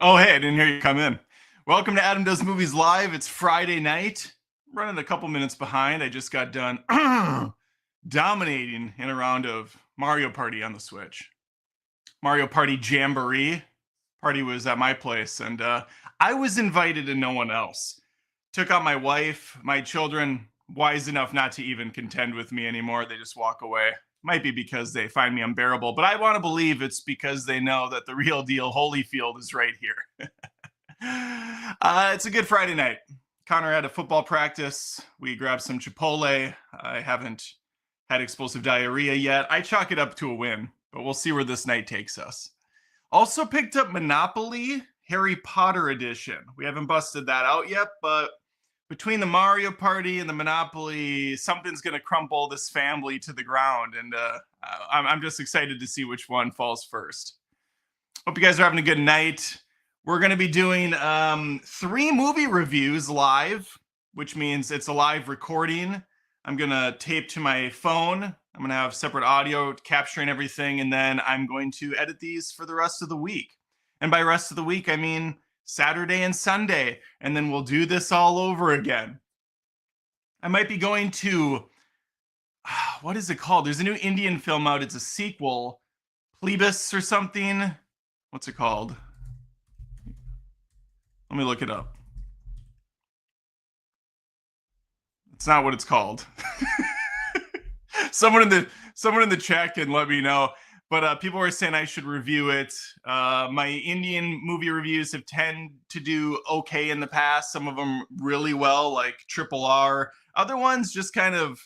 Oh, hey, I didn't hear you come in. Welcome to Adam Does Movies Live. It's Friday night. I'm running a couple minutes behind. I just got done dominating in a round of Mario Party on the Switch. Mario Party Jamboree. Party was at my place, and I was invited and no one else. Took out my wife, my children, wise enough not to even contend with me anymore. They just walk away. Might be because they find me unbearable, but I want to believe it's because they know that the real deal Holyfield is right here. It's a good Friday night. Connor had a football practice. We grabbed some Chipotle. I haven't had explosive diarrhea yet. I chalk it up to a win, but we'll see where this night takes us. Also picked up Monopoly Harry Potter edition. We haven't busted that out yet, but between the Mario Party and the Monopoly, something's going to crumple this family to the ground. And I'm just excited to see which one falls first. Hope you guys are having a good night. We're going to be doing 3 movie reviews live, which means it's a live recording. I'm going to tape to my phone. I'm going to have separate audio capturing everything. And then I'm going to edit these for the rest of the week. And by rest of the week, I mean Saturday and Sunday, and then we'll do this all over again. I might be going to, what is it called? There's a new Indian film out. It's a sequel, Plebis or something. What's it called? Let me look it up. It's not what it's called. Someone in the chat can let me know. But people were saying I should review it. My Indian movie reviews have tended to do okay in the past. Some of them really well, like Triple R. Other ones just kind of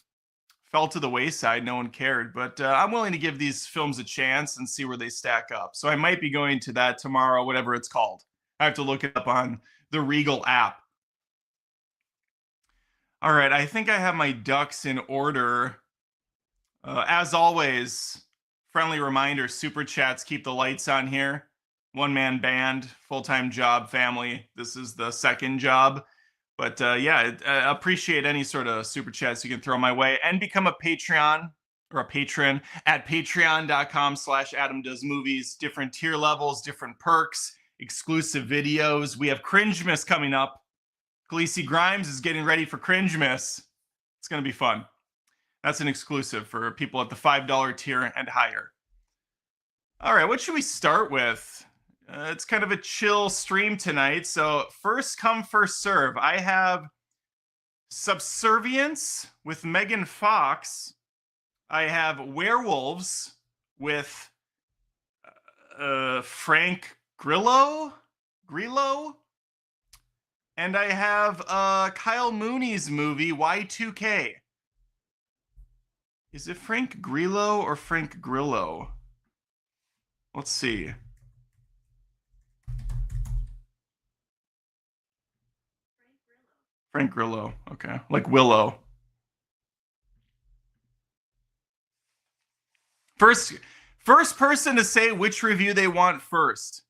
fell to the wayside. No one cared. But I'm willing to give these films a chance and see where they stack up. So I might be going to that tomorrow, whatever it's called. I have to look it up on the Regal app. All right, I think I have my ducks in order. As always, friendly reminder, super chats keep the lights on here. One-man band, full-time job, family. This is the second job. But yeah, I appreciate any sort of super chats you can throw my way. And become a Patreon or a patron at patreon.com/AdamDoesMovies. Different tier levels, different perks, exclusive videos. We have Cringemas coming up. Khaleesi Grimes is getting ready for Cringemas. It's going to be fun. That's an exclusive for people at the $5 tier and higher. All right, what should we start with? It's kind of a chill stream tonight. So first come, first serve. I have Subservience with Megan Fox. I have Werewolves with Frank Grillo. And I have Kyle Mooney's movie, Y2K. Is it Frank Grillo or Frank Grillo? Let's see. Frank Grillo. Okay. Like Willow. First person to say which review they want first.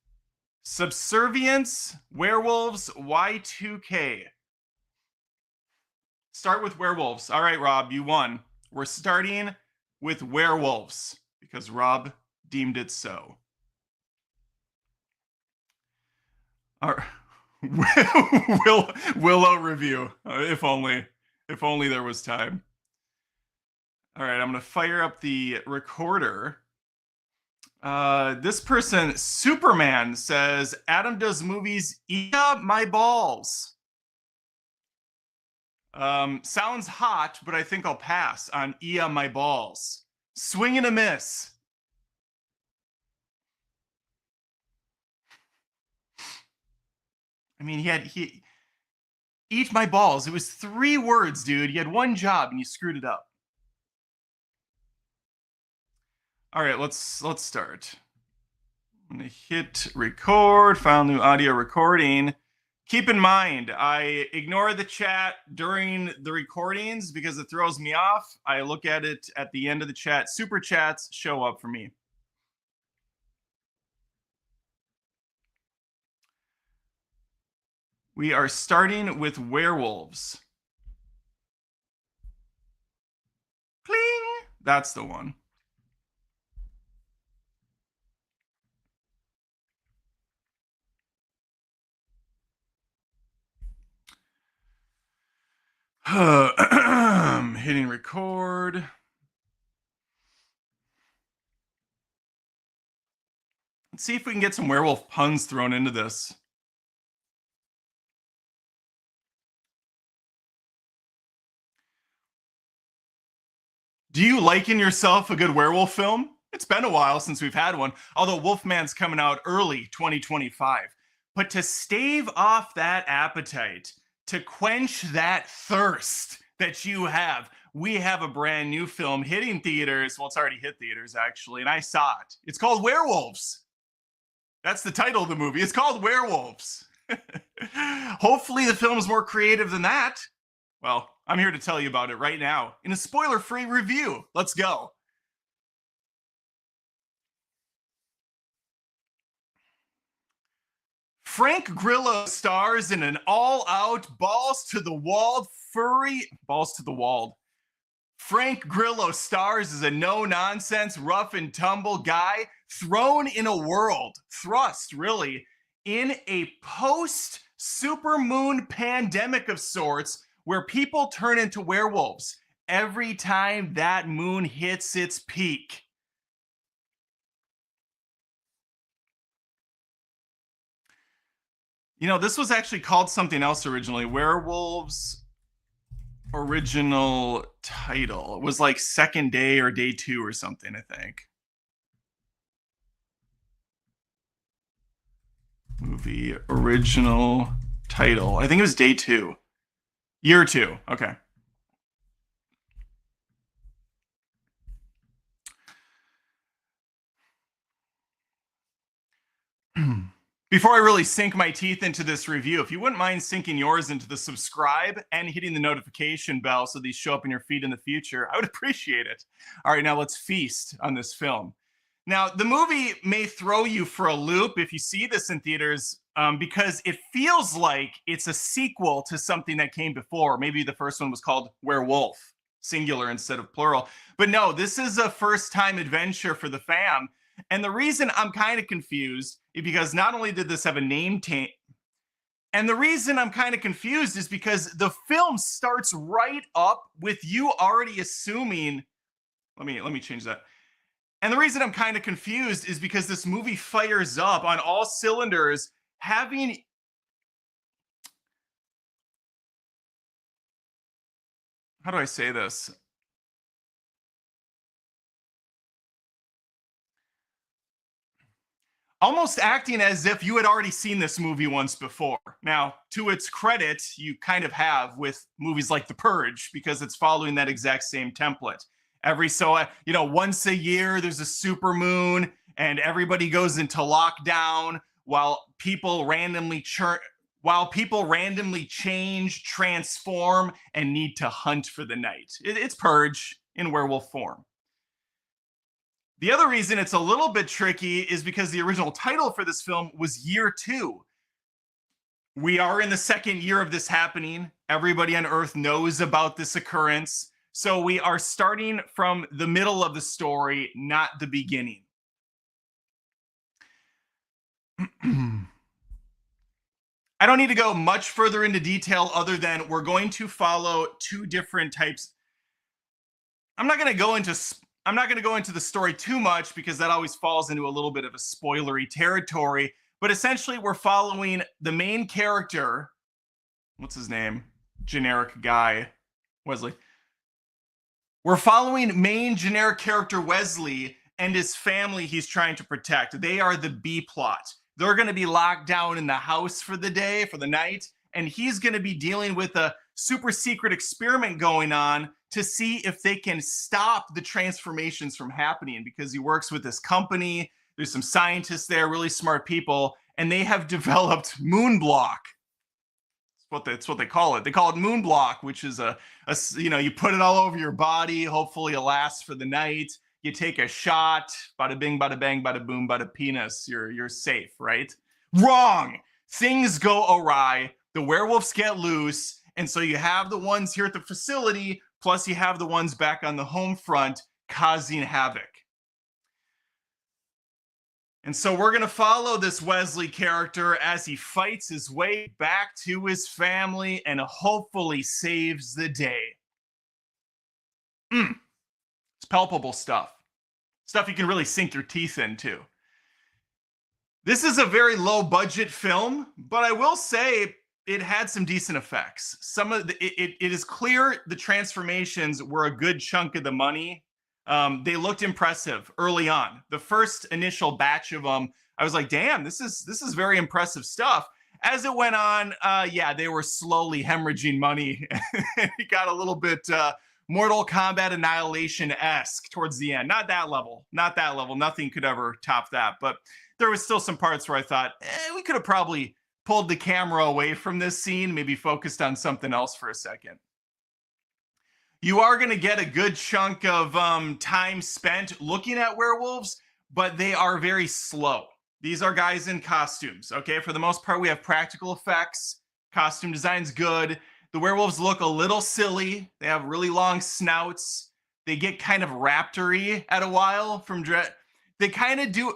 Subservience, Werewolves, Y2K. Start with Werewolves. All right, Rob, you won. We're starting with Werewolves because Rob deemed it so. All right. Willow review. If only there was time. All right, I'm gonna fire up the recorder. This person, Superman, says Adam does movies. Yeah, my balls. Sounds hot, but I think I'll pass on Ia my balls. Swing and a miss. I mean, he eat my balls. It was 3 words, dude. You had one job and you screwed it up. All right, let's start. I'm gonna hit record, file new audio recording. Keep in mind, I ignore the chat during the recordings because it throws me off. I look at it at the end of the chat. Super chats show up for me. We are starting with Werewolves. Cling! That's the one. Hitting record. Let's see if we can get some werewolf puns thrown into this. Do you liken yourself a good werewolf film? It's been a while since we've had one, although Wolfman's coming out early 2025. But to stave off that appetite, to quench that thirst that you have, we have a brand new film hitting theaters. Well, it's already hit theaters, actually, and I saw it. It's called Werewolves. That's the title of the movie. It's called Werewolves. Hopefully, the film's more creative than that. Well, I'm here to tell you about it right now in a spoiler-free review. Let's go. Frank Grillo stars in an all-out, balls-to-the-wall furry... Balls-to-the-wall. Frank Grillo stars as a no-nonsense, rough-and-tumble guy thrown in a world, thrust, really, in a post-supermoon pandemic of sorts where people turn into werewolves every time that moon hits its peak. You know, this was actually called something else originally. Werewolves original title. It was like Second Day or Day 2 or something, I think. Movie original title. I think it was Day 2. Year 2. Okay. Before I really sink my teeth into this review, if you wouldn't mind sinking yours into the subscribe and hitting the notification bell so these show up in your feed in the future, I would appreciate it. All right, now let's feast on this film. Now, the movie may throw you for a loop if you see this in theaters because it feels like it's a sequel to something that came before. Maybe the first one was called Werewolf, singular instead of plural. But no, this is a first-time adventure for the fam. And the reason I'm kind of confused is because not only did this have a name change, and the reason I'm kind of confused is because the film starts right up with you already assuming. Let me change that. And the reason I'm kind of confused is because this movie fires up on all cylinders, having. How do I say this? Almost acting as if you had already seen this movie once before. Now, to its credit, you kind of have with movies like The Purge because it's following that exact same template. Every once a year there's a super moon and everybody goes into lockdown while people randomly change, transform, and need to hunt for the night. It's Purge in werewolf form. The other reason it's a little bit tricky is because the original title for this film was Year 2. We are in the second year of this happening. Everybody on Earth knows about this occurrence. So we are starting from the middle of the story, not the beginning. I don't need to go much further into detail other than we're going to follow two different types. I'm not going to go into I'm not going to go into the story too much because that always falls into a little bit of a spoilery territory. But essentially, we're following the main character. What's his name? Generic guy, Wesley. We're following main generic character Wesley and his family he's trying to protect. They are the B plot. They're going to be locked down in the house for the day, for the night, and he's going to be dealing with a super secret experiment going on to see if they can stop the transformations from happening, because he works with this company. There's some scientists there, really smart people, and they have developed Moonblock. It's what they call it. They call it Moonblock, which is a you put it all over your body. Hopefully it lasts for the night. You take a shot, bada bing, bada bang, bada boom, bada penis. You're safe, right? Wrong. Things go awry. The werewolves get loose, and so you have the ones here at the facility, plus you have the ones back on the home front causing havoc. And so we're going to follow this Wesley character as he fights his way back to his family and hopefully saves the day. It's palpable stuff. Stuff you can really sink your teeth into. This is a very low budget film, but I will say it had some decent effects. It is clear the transformations were a good chunk of the money. They looked impressive early on. The first initial batch of them, I was like, damn, this is very impressive stuff. As it went on, they were slowly hemorrhaging money. It got a little bit Mortal Kombat Annihilation-esque towards the end. Not that level. Nothing could ever top that. But there was still some parts where I thought, we could have probably pulled the camera away from this scene, maybe focused on something else for a second. You are going to get a good chunk of time spent looking at werewolves, but they are very slow. These are guys in costumes, okay? For the most part, we have practical effects. Costume design's good. The werewolves look a little silly. They have really long snouts. They get kind of raptor-y at a while from they kind of do...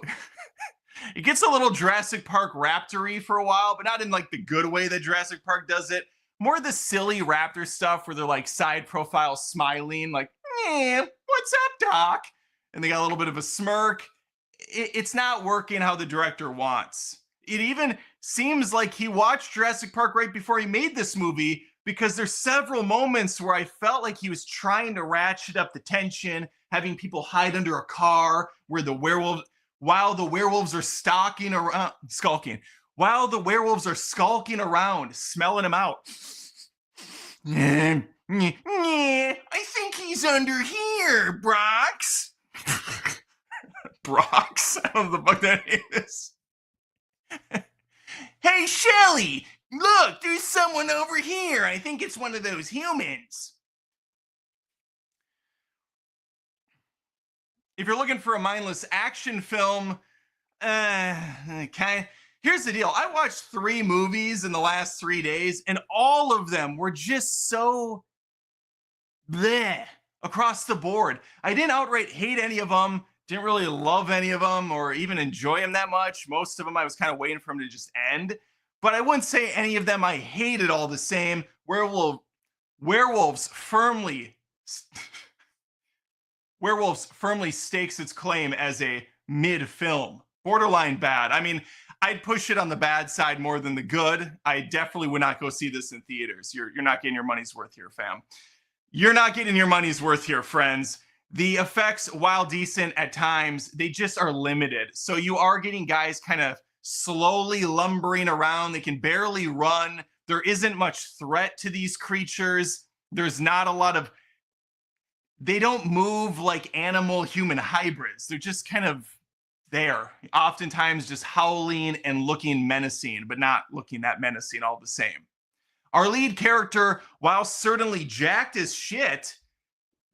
It gets a little Jurassic Park raptor-y for a while, but not in like the good way that Jurassic Park does it. More the silly raptor stuff where they're like side profile smiling, like, what's up, Doc? And they got a little bit of a smirk. It's not working how the director wants. It even seems like he watched Jurassic Park right before he made this movie, because there's several moments where I felt like he was trying to ratchet up the tension, having people hide under a car where while the werewolves are skulking, smelling him out. I think he's under here, Brox. Brox? I don't know the fuck that is. Hey, Shelly, look, there's someone over here. I think it's one of those humans. If you're looking for a mindless action film, here's the deal. I watched 3 movies in the last 3 days, and all of them were just so bleh across the board. I didn't outright hate any of them, didn't really love any of them, or even enjoy them that much. Most of them I was kind of waiting for them to just end. But I wouldn't say any of them I hated all the same. Werewolves firmly stakes its claim as a mid-film. Borderline bad. I mean, I'd push it on the bad side more than the good. I definitely would not go see this in theaters. You're not getting your money's worth here, fam. You're not getting your money's worth here, friends. The effects, while decent at times, they just are limited. So you are getting guys kind of slowly lumbering around. They can barely run. There isn't much threat to these creatures. There's not a lot of... They don't move like animal-human hybrids. They're just kind of there, oftentimes just howling and looking menacing, but not looking that menacing all the same. Our lead character, while certainly jacked as shit,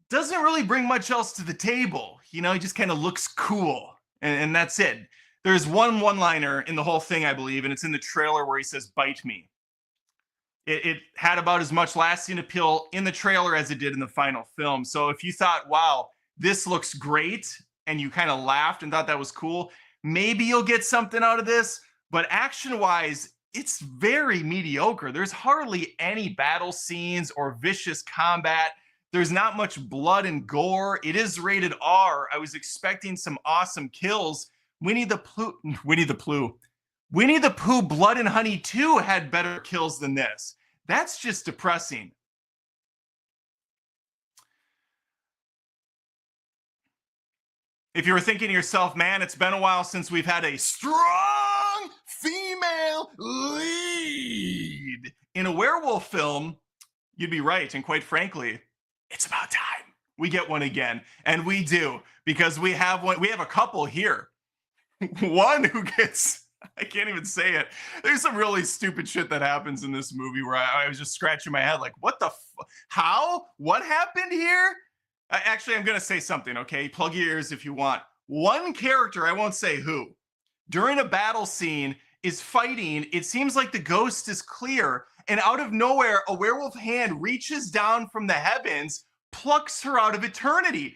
doesn't really bring much else to the table. You know, he just kind of looks cool, and that's it. There's one-liner in the whole thing, I believe, and it's in the trailer where he says, "Bite me." It had about as much lasting appeal in the trailer as it did in the final film. So if you thought, wow, this looks great, and you kind of laughed and thought that was cool, maybe you'll get something out of this. But action-wise, it's very mediocre. There's hardly any battle scenes or vicious combat. There's not much blood and gore. It is rated R. I was expecting some awesome kills. Winnie the Pooh, Winnie the Pooh, Winnie the Pooh Blood and Honey 2 had better kills than this. That's just depressing. If you were thinking to yourself, man, it's been a while since we've had a strong female lead in a werewolf film, you'd be right. And quite frankly, it's about time we get one again. And we do, because we have one. We have a couple here. One who gets, I can't even say it. There's some really stupid shit that happens in this movie where I was just scratching my head like, what the, how? What happened here? Actually, I'm going to say something, okay? Plug your ears if you want. One character, I won't say who, during a battle scene is fighting. It seems like the ghost is clear, and out of nowhere, a werewolf hand reaches down from the heavens, plucks her out of eternity.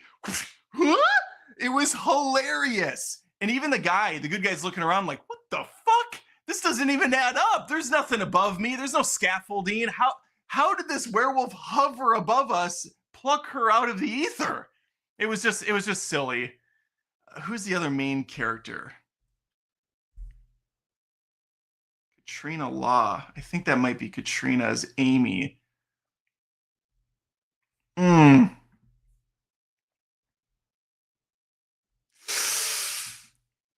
It was hilarious. And even the good guy's looking around like, what the fuck? This doesn't even add up. There's nothing above me. There's no scaffolding. How did this werewolf hover above us, pluck her out of the ether? It was just silly. Who's the other main character? Katrina Law. I think that might be Katrina as Amy.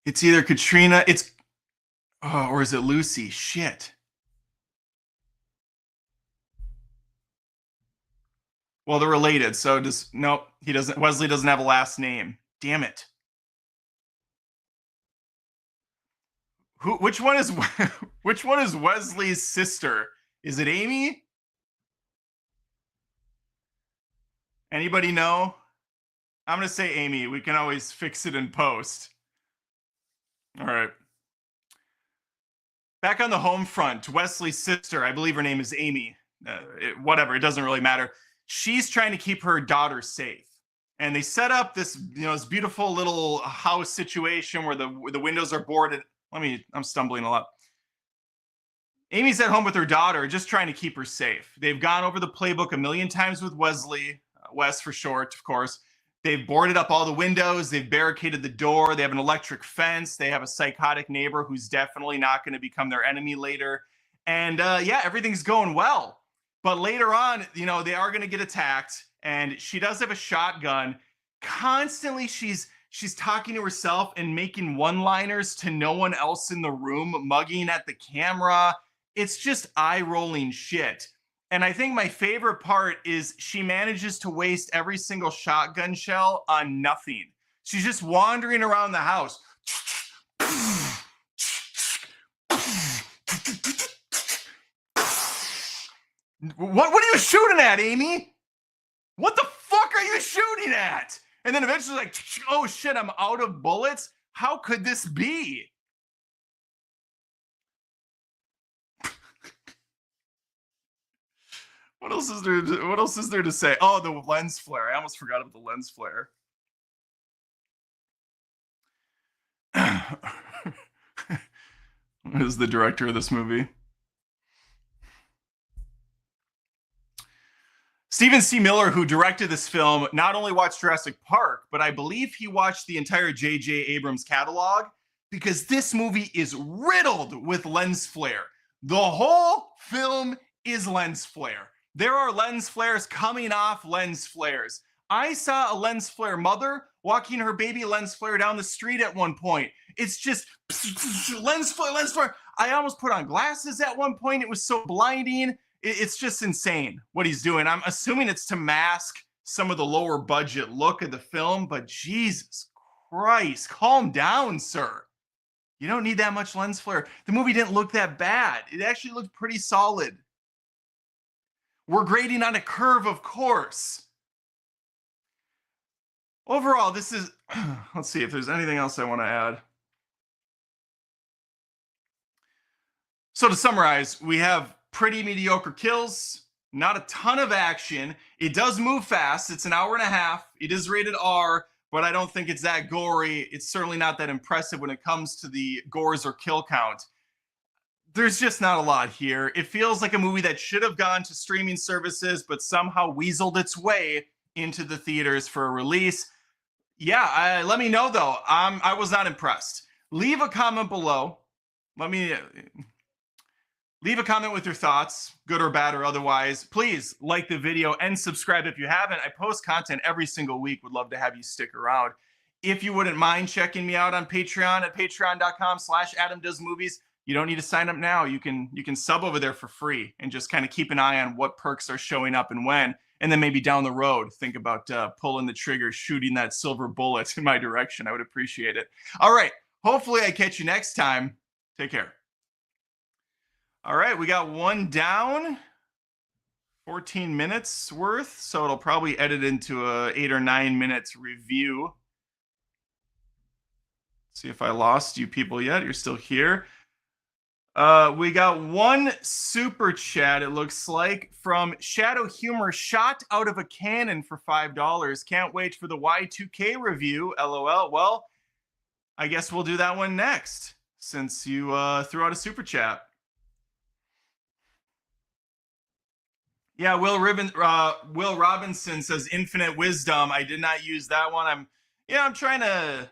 It's either Katrina, or is it Lucy? Shit. Well, they're related, so nope, he doesn't. Wesley doesn't have a last name. Damn it. Which one is which one is Wesley's sister? Is it Amy? Anybody know? I'm gonna say Amy. We can always fix it in post. All right. Back on the home front, Wesley's sister, I believe her name is Amy. Whatever, it doesn't really matter. She's trying to keep her daughter safe. And they set up this, this beautiful little house situation where the windows are boarded. I'm stumbling a lot. Amy's at home with her daughter, just trying to keep her safe. They've gone over the playbook a million times with Wesley, Wes for short, of course. They've boarded up all the windows. They've barricaded the door. They have an electric fence. They have a psychotic neighbor who's definitely not going to become their enemy later. And yeah, everything's going well. But later on, they are going to get attacked. And she does have a shotgun. Constantly, she's talking to herself and making one-liners to no one else in the room, mugging at the camera. It's just eye-rolling shit. And I think my favorite part is she manages to waste every single shotgun shell on nothing. She's just wandering around the house. What are you shooting at, Amy? What the fuck are you shooting at? And then eventually like, oh shit, I'm out of bullets. How could this be? What else is there to say? Oh, the lens flare. I almost forgot about the lens flare. Who is the director of this movie? Stephen C. Miller, who directed this film, not only watched Jurassic Park, but I believe he watched the entire J.J. Abrams catalog, because this movie is riddled with lens flare. The whole film is lens flare. There are lens flares coming off lens flares. I saw a lens flare mother walking her baby lens flare down the street at one point. It's just lens flare, lens flare. I almost put on glasses at one point. It was so blinding. It's just insane what he's doing. I'm assuming it's to mask some of the lower budget look of the film, but Jesus Christ, calm down, sir. You don't need that much lens flare. The movie didn't look that bad. It actually looked pretty solid. We're grading on a curve, of course. Overall, this is, let's see if there's anything else I want to add. So to summarize, we have pretty mediocre kills, not a ton of action. It does move fast. It's an hour and a half. It is rated R, but I don't think it's that gory. It's certainly not that impressive when it comes to the gores or kill count. there's just not a lot here. It feels like a movie that should have gone to streaming services, but somehow weaseled its way into the theaters for a release. Yeah, let me know though. I was not impressed. Leave a comment below. Let me leave a comment with your thoughts, good or bad or otherwise. Please like the video and subscribe if you haven't. I post content every single week. Would love to have you stick around. If you wouldn't mind checking me out on Patreon at patreon.com/AdamDoesMovies. You don't need to sign up now. You can sub over there for free and just kind of keep an eye on what perks are showing up and when. And then maybe down the road, think about pulling the trigger, shooting that silver bullet in my direction. I would appreciate it. All right. Hopefully I catch you next time. Take care. All right. We got one down. 14 minutes worth. So it'll probably edit into a 8 or 9 minutes review. See if I lost you people yet. You're still here. We got one super chat, it looks like, from Shadow Humor, shot out of a cannon for $5. Can't wait for the Y2K review, LOL. Well, I guess we'll do that one next, since you threw out a super chat. Yeah, Will Robinson says Infinite Wisdom. I did not use that one. I'm trying to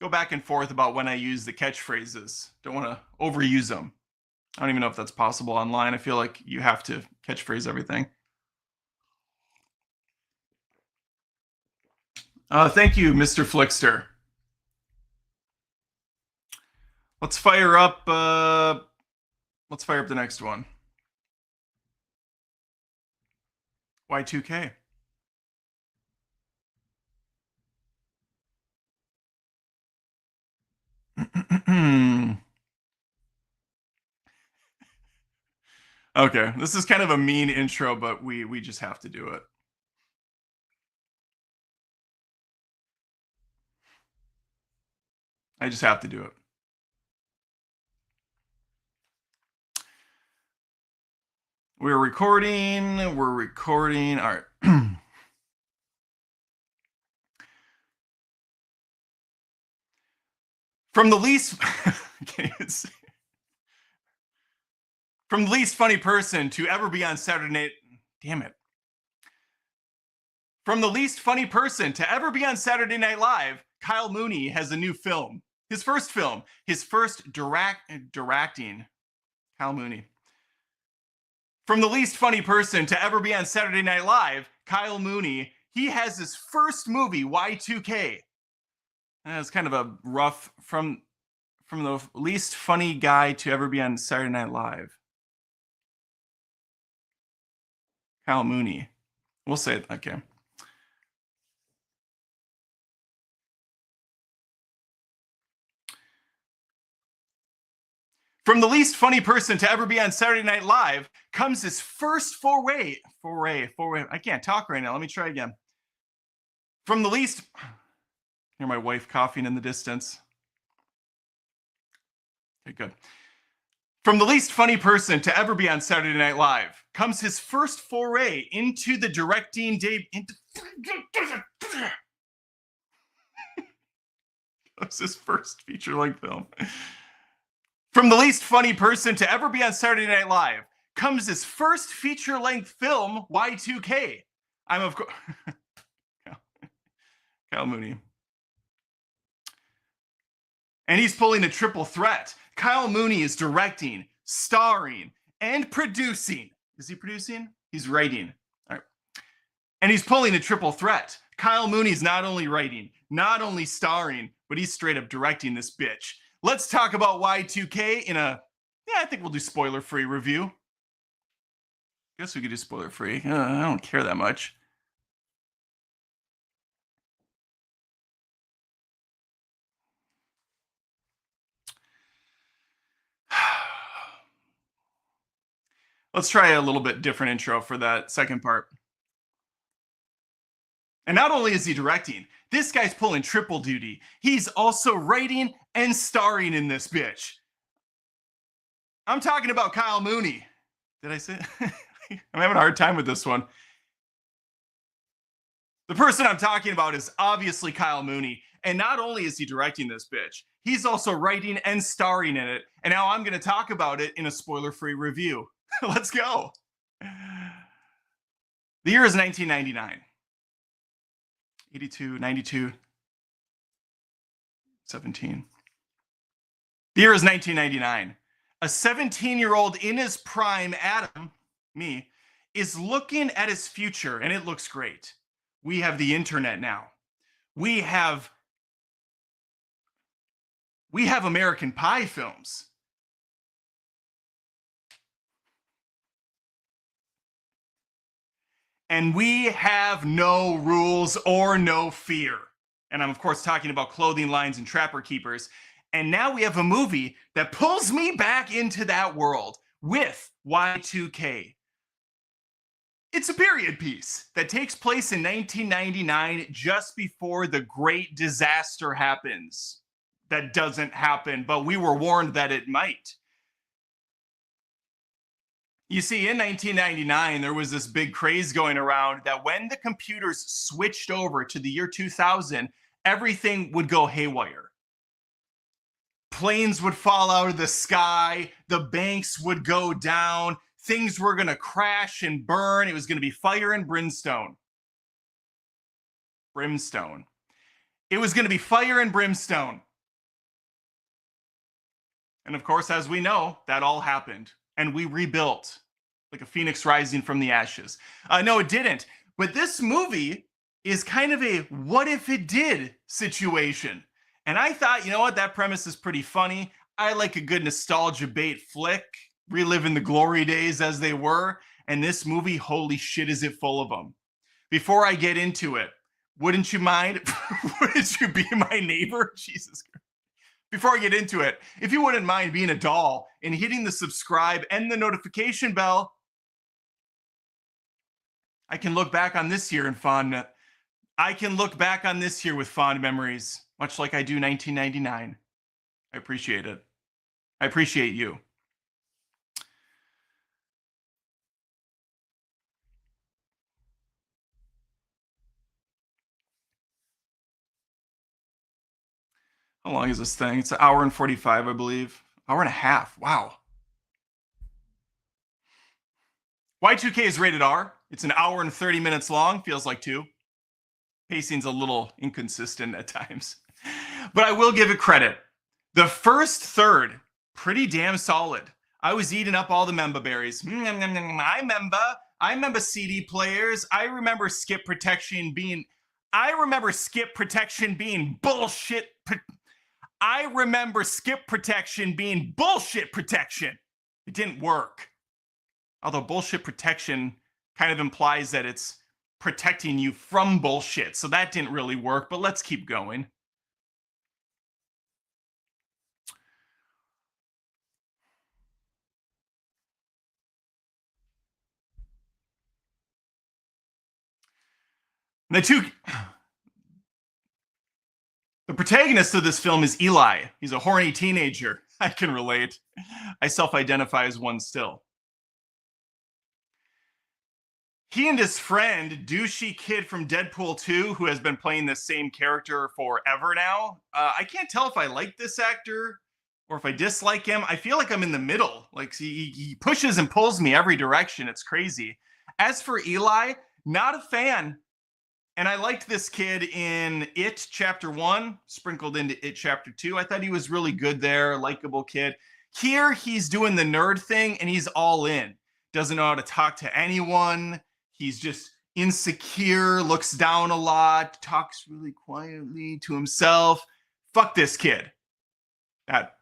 go back and forth about when I use the catchphrases. Don't want to overuse them. I don't even know if that's possible online. I feel like you have to catchphrase everything. Thank you, Mr. Flickster. Let's fire up the next one. Y2K. Okay, this is kind of a mean intro, but we just have to do it. I just have to do it. We're recording. All right. From the least from the least funny person to ever be on Saturday Night. Damn it. From the least funny person to ever be on Saturday Night Live, Kyle Mooney has a new film. His first film. His first directing. Kyle Mooney. From the least funny person to ever be on Saturday Night Live, Kyle Mooney, he has his first movie, Y2K. That's kind of a rough, from the least funny guy to ever be on Saturday Night Live. Kyle Mooney. We'll say it. Okay. From the least funny person to ever be on Saturday Night Live comes his first foray. I can't talk right now. Let me try again. From the least... Hear my wife coughing in the distance. Okay, good. From the least funny person to ever be on Saturday Night Live comes his first foray into the directing That's his first feature-length film. From the least funny person to ever be on Saturday Night Live comes his first feature-length film, Y2K. I'm, of course, Kyle Mooney. And he's pulling a triple threat. Kyle Mooney is directing, starring, and producing. Is he producing? He's writing. All right. And he's pulling a triple threat. Kyle Mooney's not only writing, not only starring, but he's straight up directing this bitch. Let's talk about Y2K in a, I think we'll do spoiler-free review. Guess we could do spoiler-free. I don't care that much. Let's try a little bit different intro for that second part. And not only is he directing, this guy's pulling triple duty. He's also writing and starring in this bitch. I'm talking about Kyle Mooney. Did I say? I'm having a hard time with this one. The person I'm talking about is obviously Kyle Mooney. And not only is he directing this bitch, he's also writing and starring in it. And now I'm going to talk about it in a spoiler-free review. Let's go. The year is 1999. 82, 92, 17. The year is 1999. A 17-year-old in his prime, Adam, me, is looking at his future, and it looks great. We have the internet now. We have American Pie films. And we have no rules or no fear. And I'm, of course, talking about clothing lines and Trapper Keepers. And now we have a movie that pulls me back into that world with Y2K. It's a period piece that takes place in 1999, just before the great disaster happens. That doesn't happen, but we were warned that it might. You see, in 1999, there was this big craze going around that when the computers switched over to the year 2000, everything would go haywire. Planes would fall out of the sky, the banks would go down, things were going to crash and burn. It was going to be fire and brimstone. Brimstone. It was going to be fire and brimstone. And of course, as we know, that all happened. And we rebuilt like a phoenix rising from the ashes. No, it didn't. But this movie is kind of a what if it did situation. And I thought, you know what, that premise is pretty funny. I like a good nostalgia bait flick, reliving the glory days as they were. And this movie, holy shit, is it full of them. Before I get into it, wouldn't you mind? Wouldn't you be my neighbor? Jesus Christ. Before I get into it, if you wouldn't mind being a doll and hitting the subscribe and the notification bell, I can look back on this year with fond memories, much like I do 1999. I appreciate it. I appreciate you. How long is this thing? It's an hour and 45, I believe. Hour and a half. Wow. Y2K is rated R. It's an hour and 30 minutes long. Feels like 2. Pacing's a little inconsistent at times. But I will give it credit. The first third, pretty damn solid. I was eating up all the member berries. I remember CD players. I remember skip protection being bullshit. I remember skip protection being bullshit protection. It didn't work. Although bullshit protection kind of implies that it's protecting you from bullshit. So that didn't really work, but let's keep going. The protagonist of this film is Eli. He's a horny teenager. I can relate. I self-identify as one still. He and his friend, douchey kid from Deadpool 2, who has been playing the same character forever now. I can't tell if I like this actor or if I dislike him. I feel like I'm in the middle. Like he pushes and pulls me every direction. It's crazy. As for Eli, not a fan. And I liked this kid in It Chapter 1, sprinkled into It Chapter 2. I thought he was really good there, likable kid. Here, he's doing the nerd thing, and he's all in. Doesn't know how to talk to anyone. He's just insecure, looks down a lot, talks really quietly to himself. Fuck this kid. That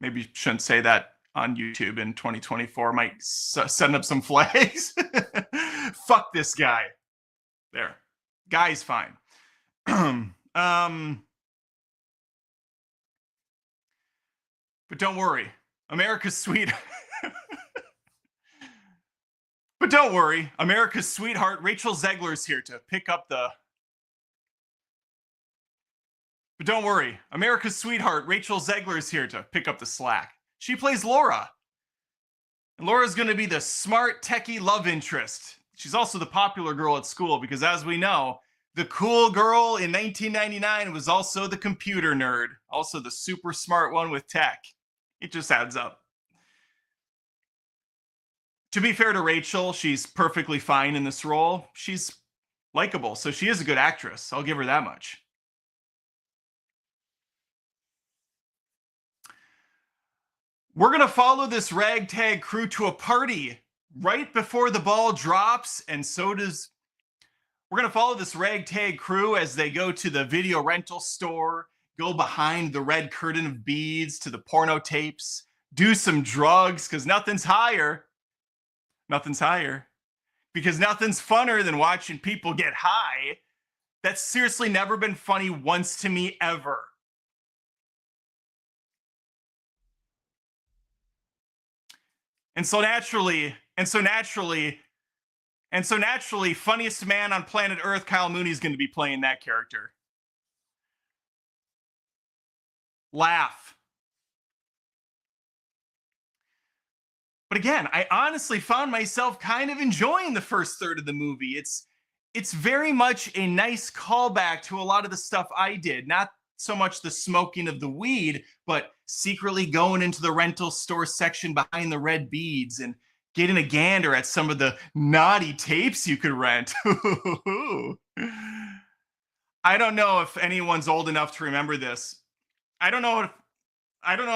maybe shouldn't say that on YouTube in 2024. Might send up some flags. Fuck this guy. There. Guy's fine. But don't worry. America's sweet. But don't worry. America's sweetheart, Rachel Zegler's here to pick up the... But don't worry. America's sweetheart, Rachel Zegler's here to pick up the slack. She plays Laura. And Laura's going to be the smart, techie love interest. She's also the popular girl at school because, as we know, the cool girl in 1999 was also the computer nerd, also the super smart one with tech. It just adds up. To be fair to Rachel, she's perfectly fine in this role. She's likable, so she is a good actress. I'll give her that much. We're going to follow this ragtag crew to a party right before the ball drops, and so does. We're going to follow this ragtag crew as they go to the video rental store, go behind the red curtain of beads to the porno tapes, do some drugs, because nothing's higher. Nothing's higher. Because nothing's funner than watching people get high. That's seriously never been funny once to me ever. And so naturally, funniest man on planet Earth, Kyle Mooney, is going to be playing that character. Laugh. But again, I honestly found myself kind of enjoying the first third of the movie. It's very much a nice callback to a lot of the stuff I did. Not so much the smoking of the weed, but secretly going into the rental store section behind the red beads and getting a gander at some of the naughty tapes you could rent. I don't know if anyone's old enough to remember this. I don't know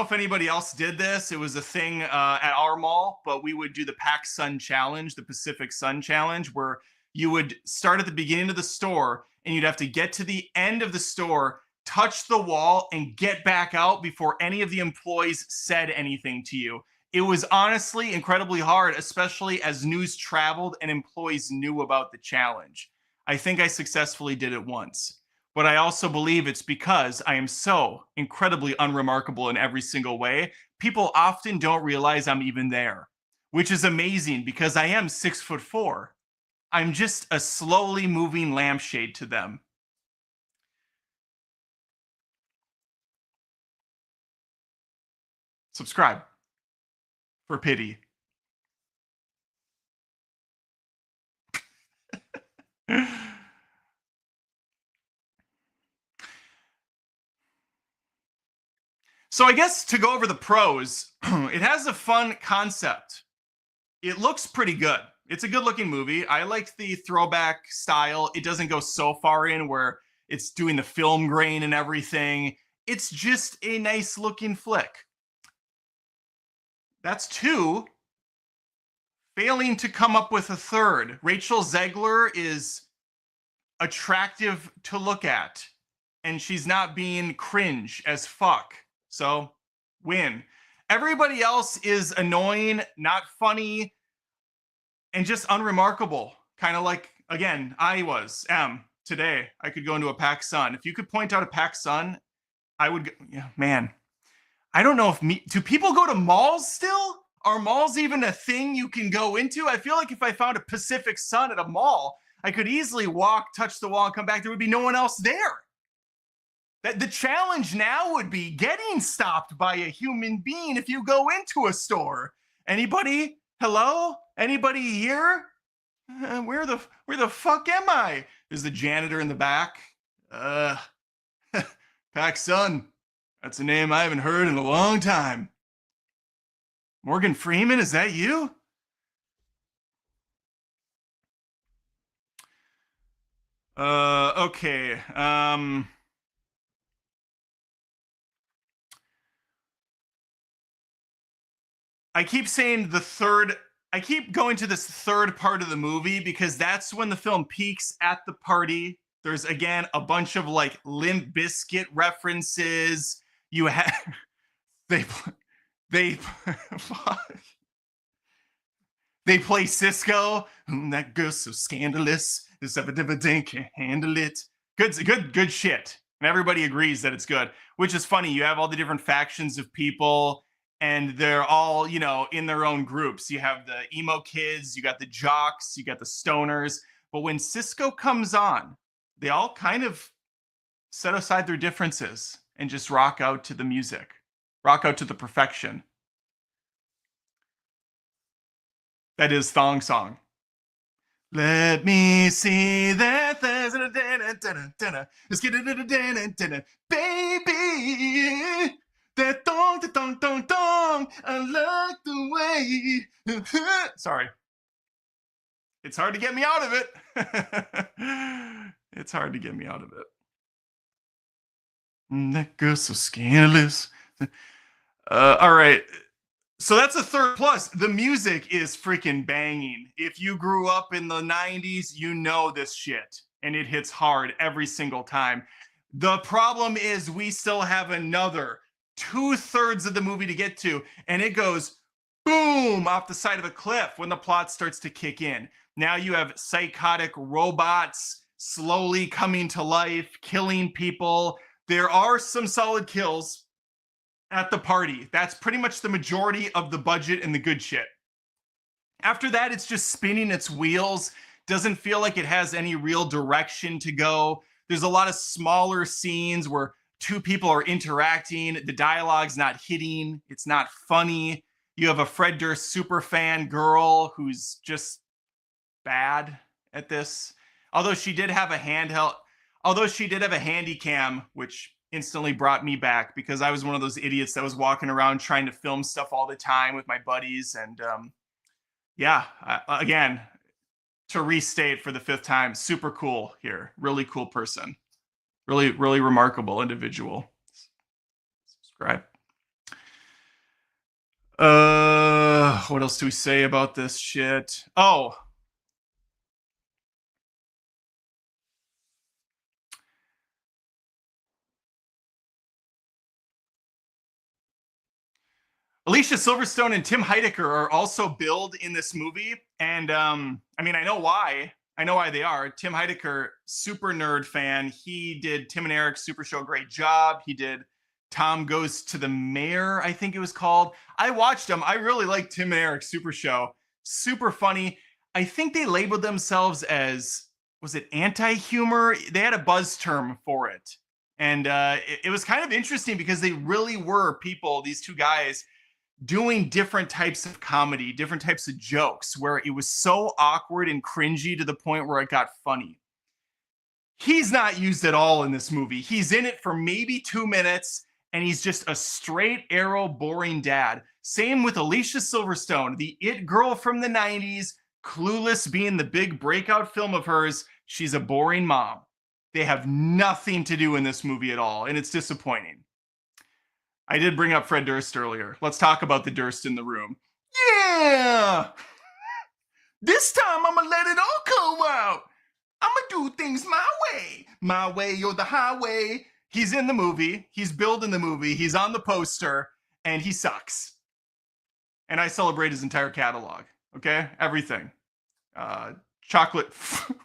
if anybody else did this. It was a thing at our mall, but we would do the Pac Sun Challenge, the Pacific Sun Challenge, where you would start at the beginning of the store and you'd have to get to the end of the store, touch the wall, and get back out before any of the employees said anything to you. It was honestly incredibly hard, especially as news traveled and employees knew about the challenge. I think I successfully did it once. But I also believe it's because I am so incredibly unremarkable in every single way. People often don't realize I'm even there, which is amazing because I am 6'4". I'm just a slowly moving lampshade to them. Subscribe, for pity. So I guess to go over the pros, it has a fun concept. It looks pretty good. It's a good looking movie. I like the throwback style. It doesn't go so far in where it's doing the film grain and everything. It's just a nice looking flick. That's two. Failing to come up with a third. Rachel Zegler is attractive to look at, and she's not being cringe as fuck. So, win. Everybody else is annoying, not funny, and just unremarkable. Kind of like, again, I am today. I could go into a Pac Sun. If you could point out a Pac Sun, I would, yeah, man. I don't know do people go to malls still? Are malls even a thing you can go into? I feel like if I found a Pacific Sun at a mall, I could easily walk, touch the wall, and come back. There would be no one else there. The challenge now would be getting stopped by a human being if you go into a store. Anybody? Hello? Anybody here? Where the fuck am I? There's the janitor in the back. Pac Sun. That's a name I haven't heard in a long time. Morgan Freeman, is that you? Okay. I keep saying I keep going to this third part of the movie because that's when the film peaks at the party. There's again a bunch of like Limp Bizkit references. You have they they play Cisco. That girl's so scandalous. This evidence can't handle it. Good shit. And everybody agrees that it's good, which is funny. You have all the different factions of people, and they're all, in their own groups. You have the emo kids, you got the jocks, you got the stoners. But when Cisco comes on, they all kind of set aside their differences and just rock out to the music, rock out to the perfection. That is Thong Song. Let me see that. Let's get it, baby. That dong, that dong, dong, dong. I like the way. Sorry. It's hard to get me out of it. It's hard to get me out of it. That girl's so scandalous. All right. So that's a third plus. The music is freaking banging. If you grew up in the 90s, you know this shit. And it hits hard every single time. The problem is we still have another 2/3 of the movie to get to. And it goes boom off the side of a cliff when the plot starts to kick in. Now you have psychotic robots slowly coming to life, killing people. There are some solid kills at the party. That's pretty much the majority of the budget and the good shit. After that, it's just spinning its wheels. Doesn't feel like it has any real direction to go. There's a lot of smaller scenes where two people are interacting. The dialogue's not hitting. It's not funny. You have a Fred Durst super fan girl who's just bad at this. Although she did have a handy cam, which instantly brought me back because I was one of those idiots that was walking around trying to film stuff all the time with my buddies. And again, to restate for the 5th time, super cool here. Really cool person. Really, really remarkable individual. Subscribe. What else do we say about this shit? Oh, Alicia Silverstone and Tim Heidecker are also billed in this movie. And I mean, I know why. I know why they are. Tim Heidecker, super nerd fan. He did Tim and Eric's Super Show, great job. He did Tom Goes to the Mayor, I think it was called. I watched them. I really like Tim and Eric's Super Show. Super funny. I think they labeled themselves as, was it anti-humor? They had a buzz term for it. And it was kind of interesting because they really were people, these two guys, doing different types of comedy, different types of jokes, where it was so awkward and cringy to the point where it got funny. He's not used at all in this movie. He's in it for maybe 2 minutes, and he's just a straight arrow, boring dad. Same with Alicia Silverstone, the it girl from the 90s, Clueless being the big breakout film of hers. She's a boring mom. They have nothing to do in this movie at all, and it's disappointing. I did bring up Fred Durst earlier. Let's talk about the Durst in the room. Yeah! This time I'm gonna let it all go out. I'm gonna do things my way. My way or the highway. He's in the movie. He's billed in the movie. He's on the poster. And he sucks. And I celebrate his entire catalog. Okay? Everything. Chocolate.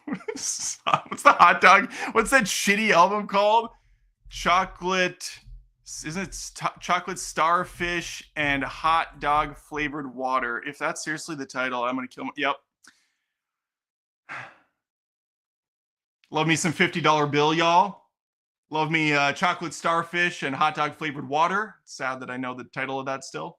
What's the hot dog? What's that shitty album called? Chocolate... Isn't it chocolate starfish and hot dog flavored water? If that's seriously the title, I'm gonna kill my, yep. Love me some $50 bill, y'all. Love me chocolate starfish and hot dog flavored water. Sad that I know the title of that still.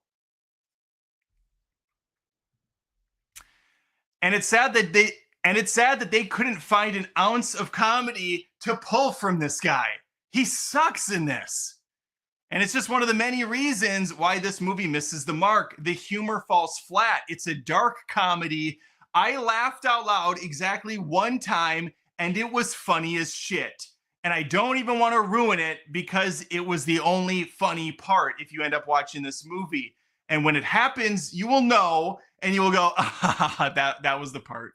And it's sad that they couldn't find an ounce of comedy to pull from this guy. He sucks in this. And it's just one of the many reasons why this movie misses the mark. The humor falls flat. It's a dark comedy. I laughed out loud exactly one time, and it was funny as shit. And I don't even want to ruin it because it was the only funny part if you end up watching this movie. And when it happens, you will know, and you will go, ah, that was the part.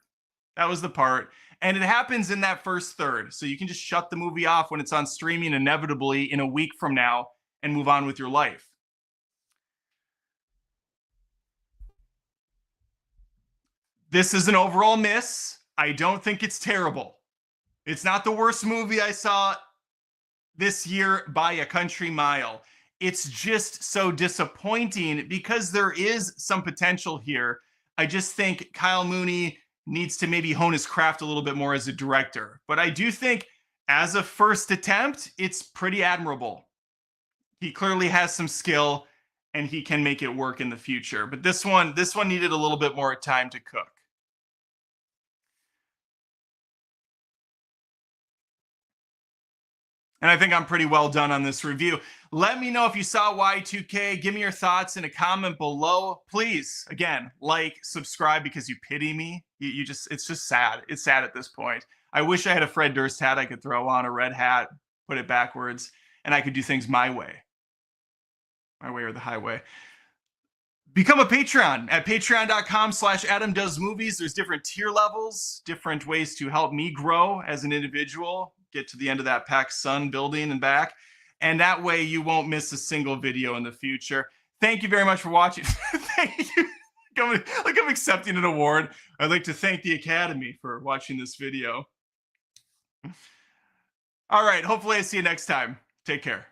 That was the part. And it happens in that first third. So you can just shut the movie off when it's on streaming inevitably in a week from now and move on with your life. This is an overall miss. I don't think it's terrible. It's not the worst movie I saw this year by a country mile. It's just so disappointing because there is some potential here. I just think Kyle Mooney needs to maybe hone his craft a little bit more as a director. But I do think as a first attempt, it's pretty admirable. He clearly has some skill and he can make it work in the future. But this one needed a little bit more time to cook. And I think I'm pretty well done on this review. Let me know if you saw Y2K. Give me your thoughts in a comment below. Please, again, like, subscribe, because you pity me. You just, it's just sad. It's sad at this point. I wish I had a Fred Durst hat I could throw on, a red hat, put it backwards, and I could do things my way. My way or the highway. Become a Patreon at patreon.com/AdamDoesMovies. There's different tier levels, different ways to help me grow as an individual, get to the end of that Pac Sun building and back. And that way you won't miss a single video in the future. Thank you very much for watching. Thank you. Like I'm accepting an award. I'd like to thank the Academy for watching this video. All right. Hopefully I see you next time. Take care.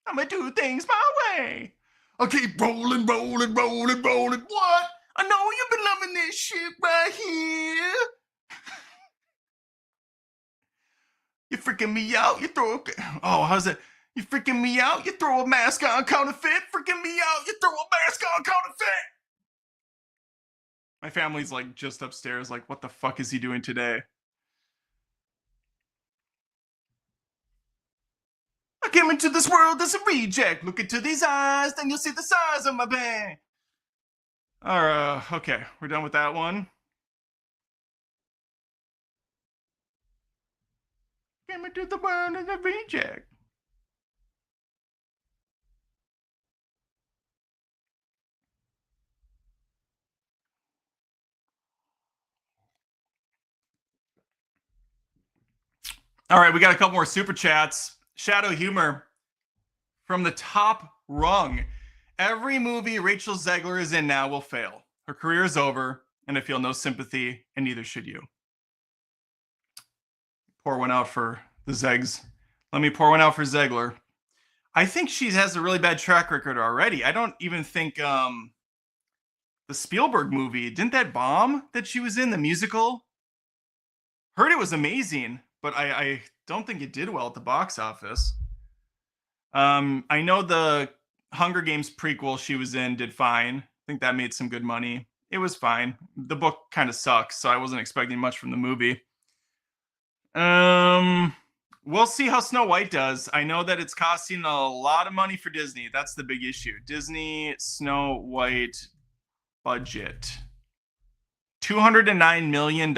I'm going to do things my way. I'll keep rolling, rolling, rolling, rolling. What? I know you've been loving this shit right here. You're freaking me out. You throw a... Oh, how's it? You freaking me out. You throw a mask on counterfeit. Freaking me out. You throw a mask on counterfeit. My family's like just upstairs. Like, what the fuck is he doing today? I came into this world as a reject. Look into these eyes, then you'll see the size of my bang. All right, okay, we're done with that one. Came into the world as a reject. All right, we got a couple more super chats. Shadow Humor from the top rung. Every movie Rachel Zegler is in now will fail. Her career is over, and I feel no sympathy, and neither should you. Pour one out for the Zegs. Let me pour one out for Zegler. I think she has a really bad track record already. I don't even think the Spielberg movie, didn't that bomb that she was in, the musical? Heard it was amazing, but I don't think it did well at the box office. I know the Hunger Games prequel she was in did fine. I think that made some good money. It was fine. The book kind of sucks, so I wasn't expecting much from the movie. We'll see how Snow White does. I know that it's costing a lot of money for Disney. That's the big issue. Disney Snow White budget. $209 million.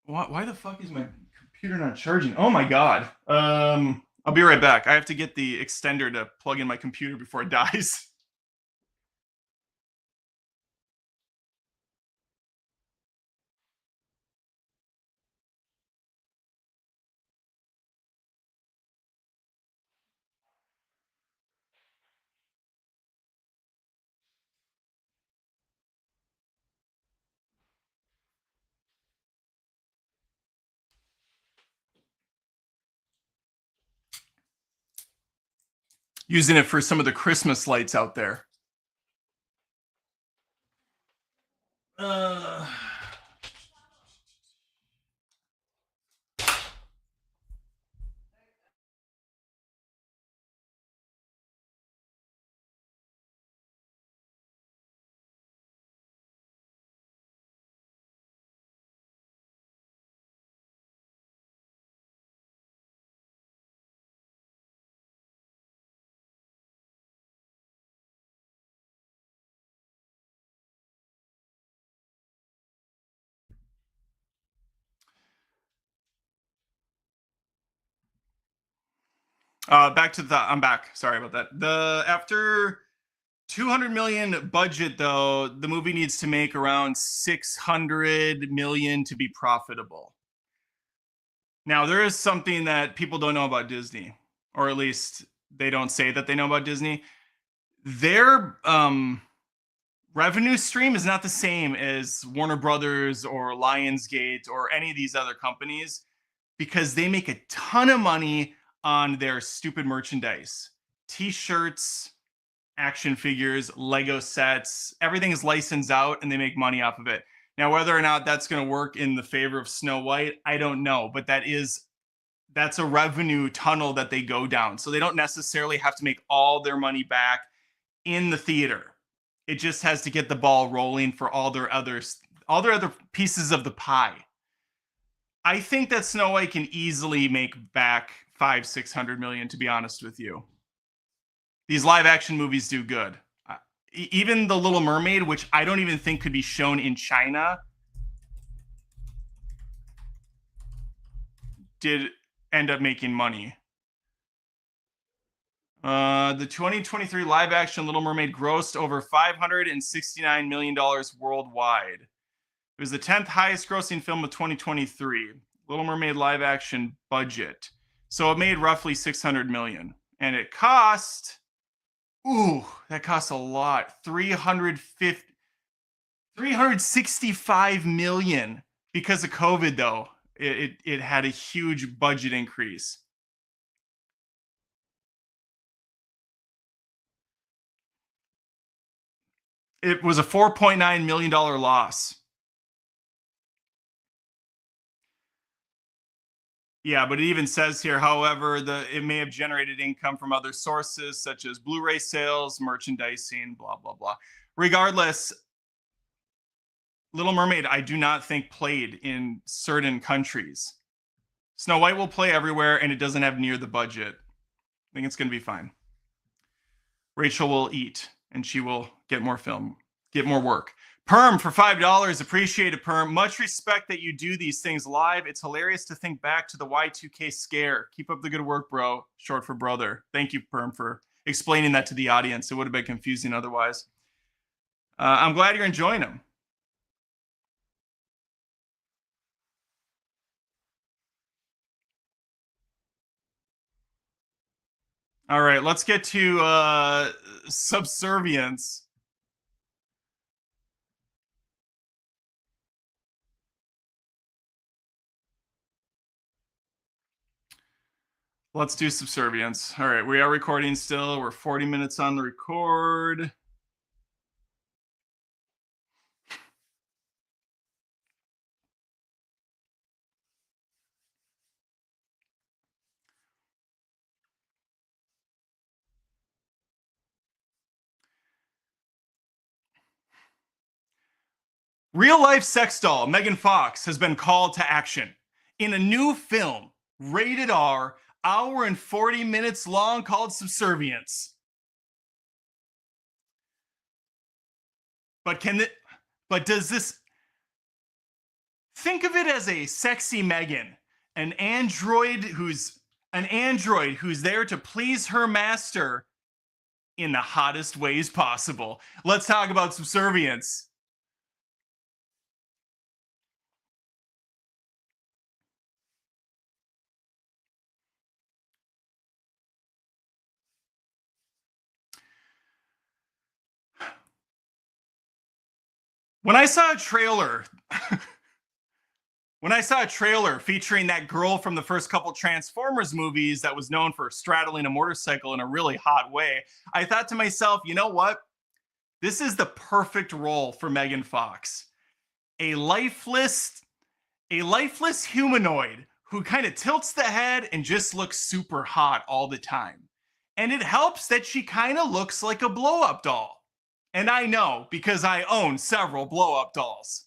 Why the fuck is my computer not charging? Oh my god. I'll be right back. I have to get the extender to plug in my computer before it dies. Using it for some of the Christmas lights out there. Back to the, I'm back. Sorry about that. After 200 million budget though, the movie needs to make around 600 million to be profitable. Now, there is something that people don't know about Disney, or at least they don't say that they know about Disney. Their revenue stream is not the same as Warner Brothers or Lionsgate or any of these other companies, because they make a ton of money on their stupid merchandise. T-shirts, action figures, Lego sets, everything is licensed out and they make money off of it. Now, whether or not that's going to work in the favor of Snow White, I don't know, but that's a revenue tunnel that they go down. So they don't necessarily have to make all their money back in the theater. It just has to get the ball rolling for all their other pieces of the pie. I think that Snow White can easily make back 500-600 million, to be honest with you. These live action movies do good. Even The Little Mermaid, which I don't even think could be shown in China, did end up making money. The 2023 live action Little Mermaid grossed over $569 million worldwide. It was the 10th highest grossing film of 2023. Little Mermaid live action budget. So it made roughly 600 million. And it cost, that costs a lot. 365 million. Because of COVID, though, it had a huge budget increase. It was a $4.9 million loss. Yeah, but it even says here, however, it may have generated income from other sources such as Blu-ray sales, merchandising, blah, blah, blah. Regardless, Little Mermaid, I do not think played in certain countries. Snow White will play everywhere, and it doesn't have near the budget. I think it's going to be fine. Rachel will eat, and she will get more film, get more work. Perm for $5. Appreciate it, Perm. Much respect that you do these things live. It's hilarious to think back to the Y2K scare. Keep up the good work, bro. Short for brother. Thank you, Perm, for explaining that to the audience. It would have been confusing otherwise. I'm glad you're enjoying them. All right, let's get to Subservience. Let's do Subservience. All right, we are recording still. We're 40 minutes on the record. Real-life sex doll Megan Fox has been called to action in a new film, rated R, hour and 40 minutes long, called Subservience. But does this, think of it as a sexy Megan, an android who's there to please her master in the hottest ways possible. Let's talk about Subservience. When I saw a trailer, featuring that girl from the first couple Transformers movies that was known for straddling a motorcycle in a really hot way, I thought to myself, you know what? This is the perfect role for Megan Fox. A lifeless humanoid who kind of tilts the head and just looks super hot all the time. And it helps that she kind of looks like a blow-up doll. And I know, because I own several blow-up dolls.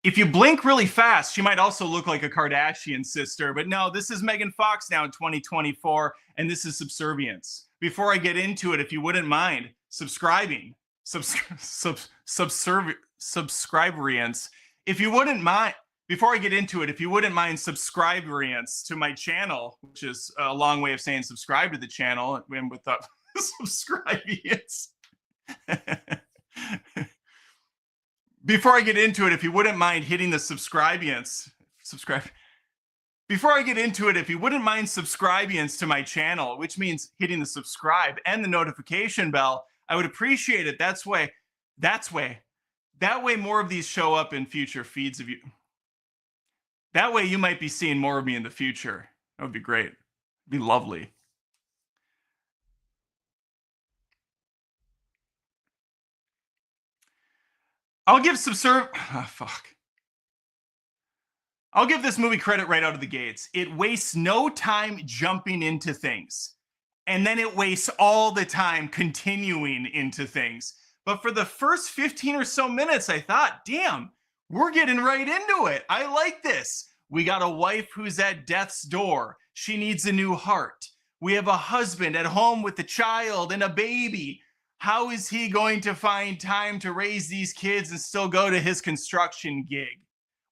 If you blink really fast, she might also look like a Kardashian sister. But no, this is Megan Fox now in 2024, and this is Subservience. Before I get into it, if you wouldn't mind subscribing, Subscriberience. If you wouldn't mind, before I get into it, if you wouldn't mind Subscriberience to my channel, which is a long way of saying subscribe to the channel, and with Subscriberience. Before I get into it, if you wouldn't mind hitting the Subscriberience. Before I get into it, if you wouldn't mind Subscriberience to my channel, which means hitting the subscribe and the notification bell, I would appreciate it. That way more of these show up in future feeds of you. That way you might be seeing more of me in the future. That would be great. It'd be lovely. I'll give fuck. I'll give this movie credit right out of the gates. It wastes no time jumping into things. And then it wastes all the time continuing into things. But for the first 15 or so minutes, I thought, damn, we're getting right into it. I like this. We got a wife who's at death's door. She needs a new heart. We have a husband at home with a child and a baby. How is he going to find time to raise these kids and still go to his construction gig?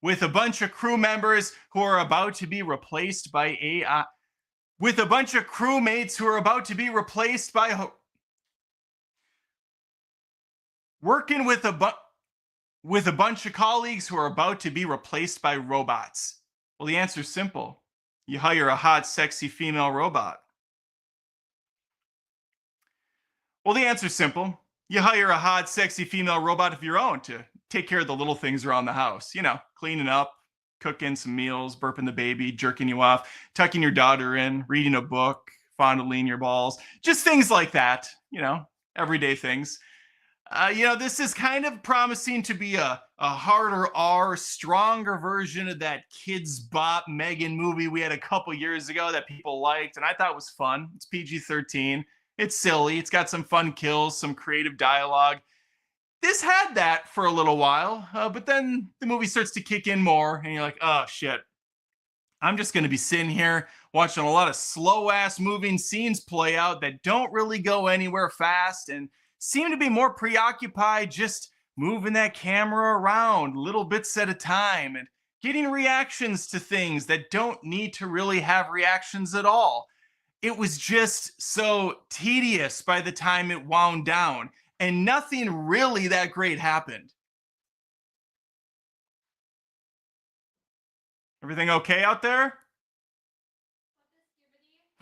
With a bunch of crew members who are about to be replaced by AI, with a bunch of crewmates who are about to be replaced by working with a bunch of colleagues who are about to be replaced by robots. Well, the answer is simple. You hire a hot, sexy female robot. Well, the answer is simple. You hire a hot, sexy female robot of your own to take care of the little things around the house. You know, cleaning up, cooking some meals, burping the baby, jerking you off, tucking your daughter in, reading a book, fondling your balls, just things like that, you know, everyday things. This is kind of promising to be a harder R, stronger version of that Kids Bop Megan movie we had a couple years ago that people liked, and I thought was fun. It's PG-13. It's silly. It's got some fun kills, some creative dialogue. This had that for a little while, but then the movie starts to kick in more, and you're like, oh shit. I'm just going to be sitting here watching a lot of slow ass moving scenes play out that don't really go anywhere fast and seem to be more preoccupied just moving that camera around little bits at a time and getting reactions to things that don't need to really have reactions at all. It was just so tedious by the time it wound down, and nothing really that great happened. Everything okay out there?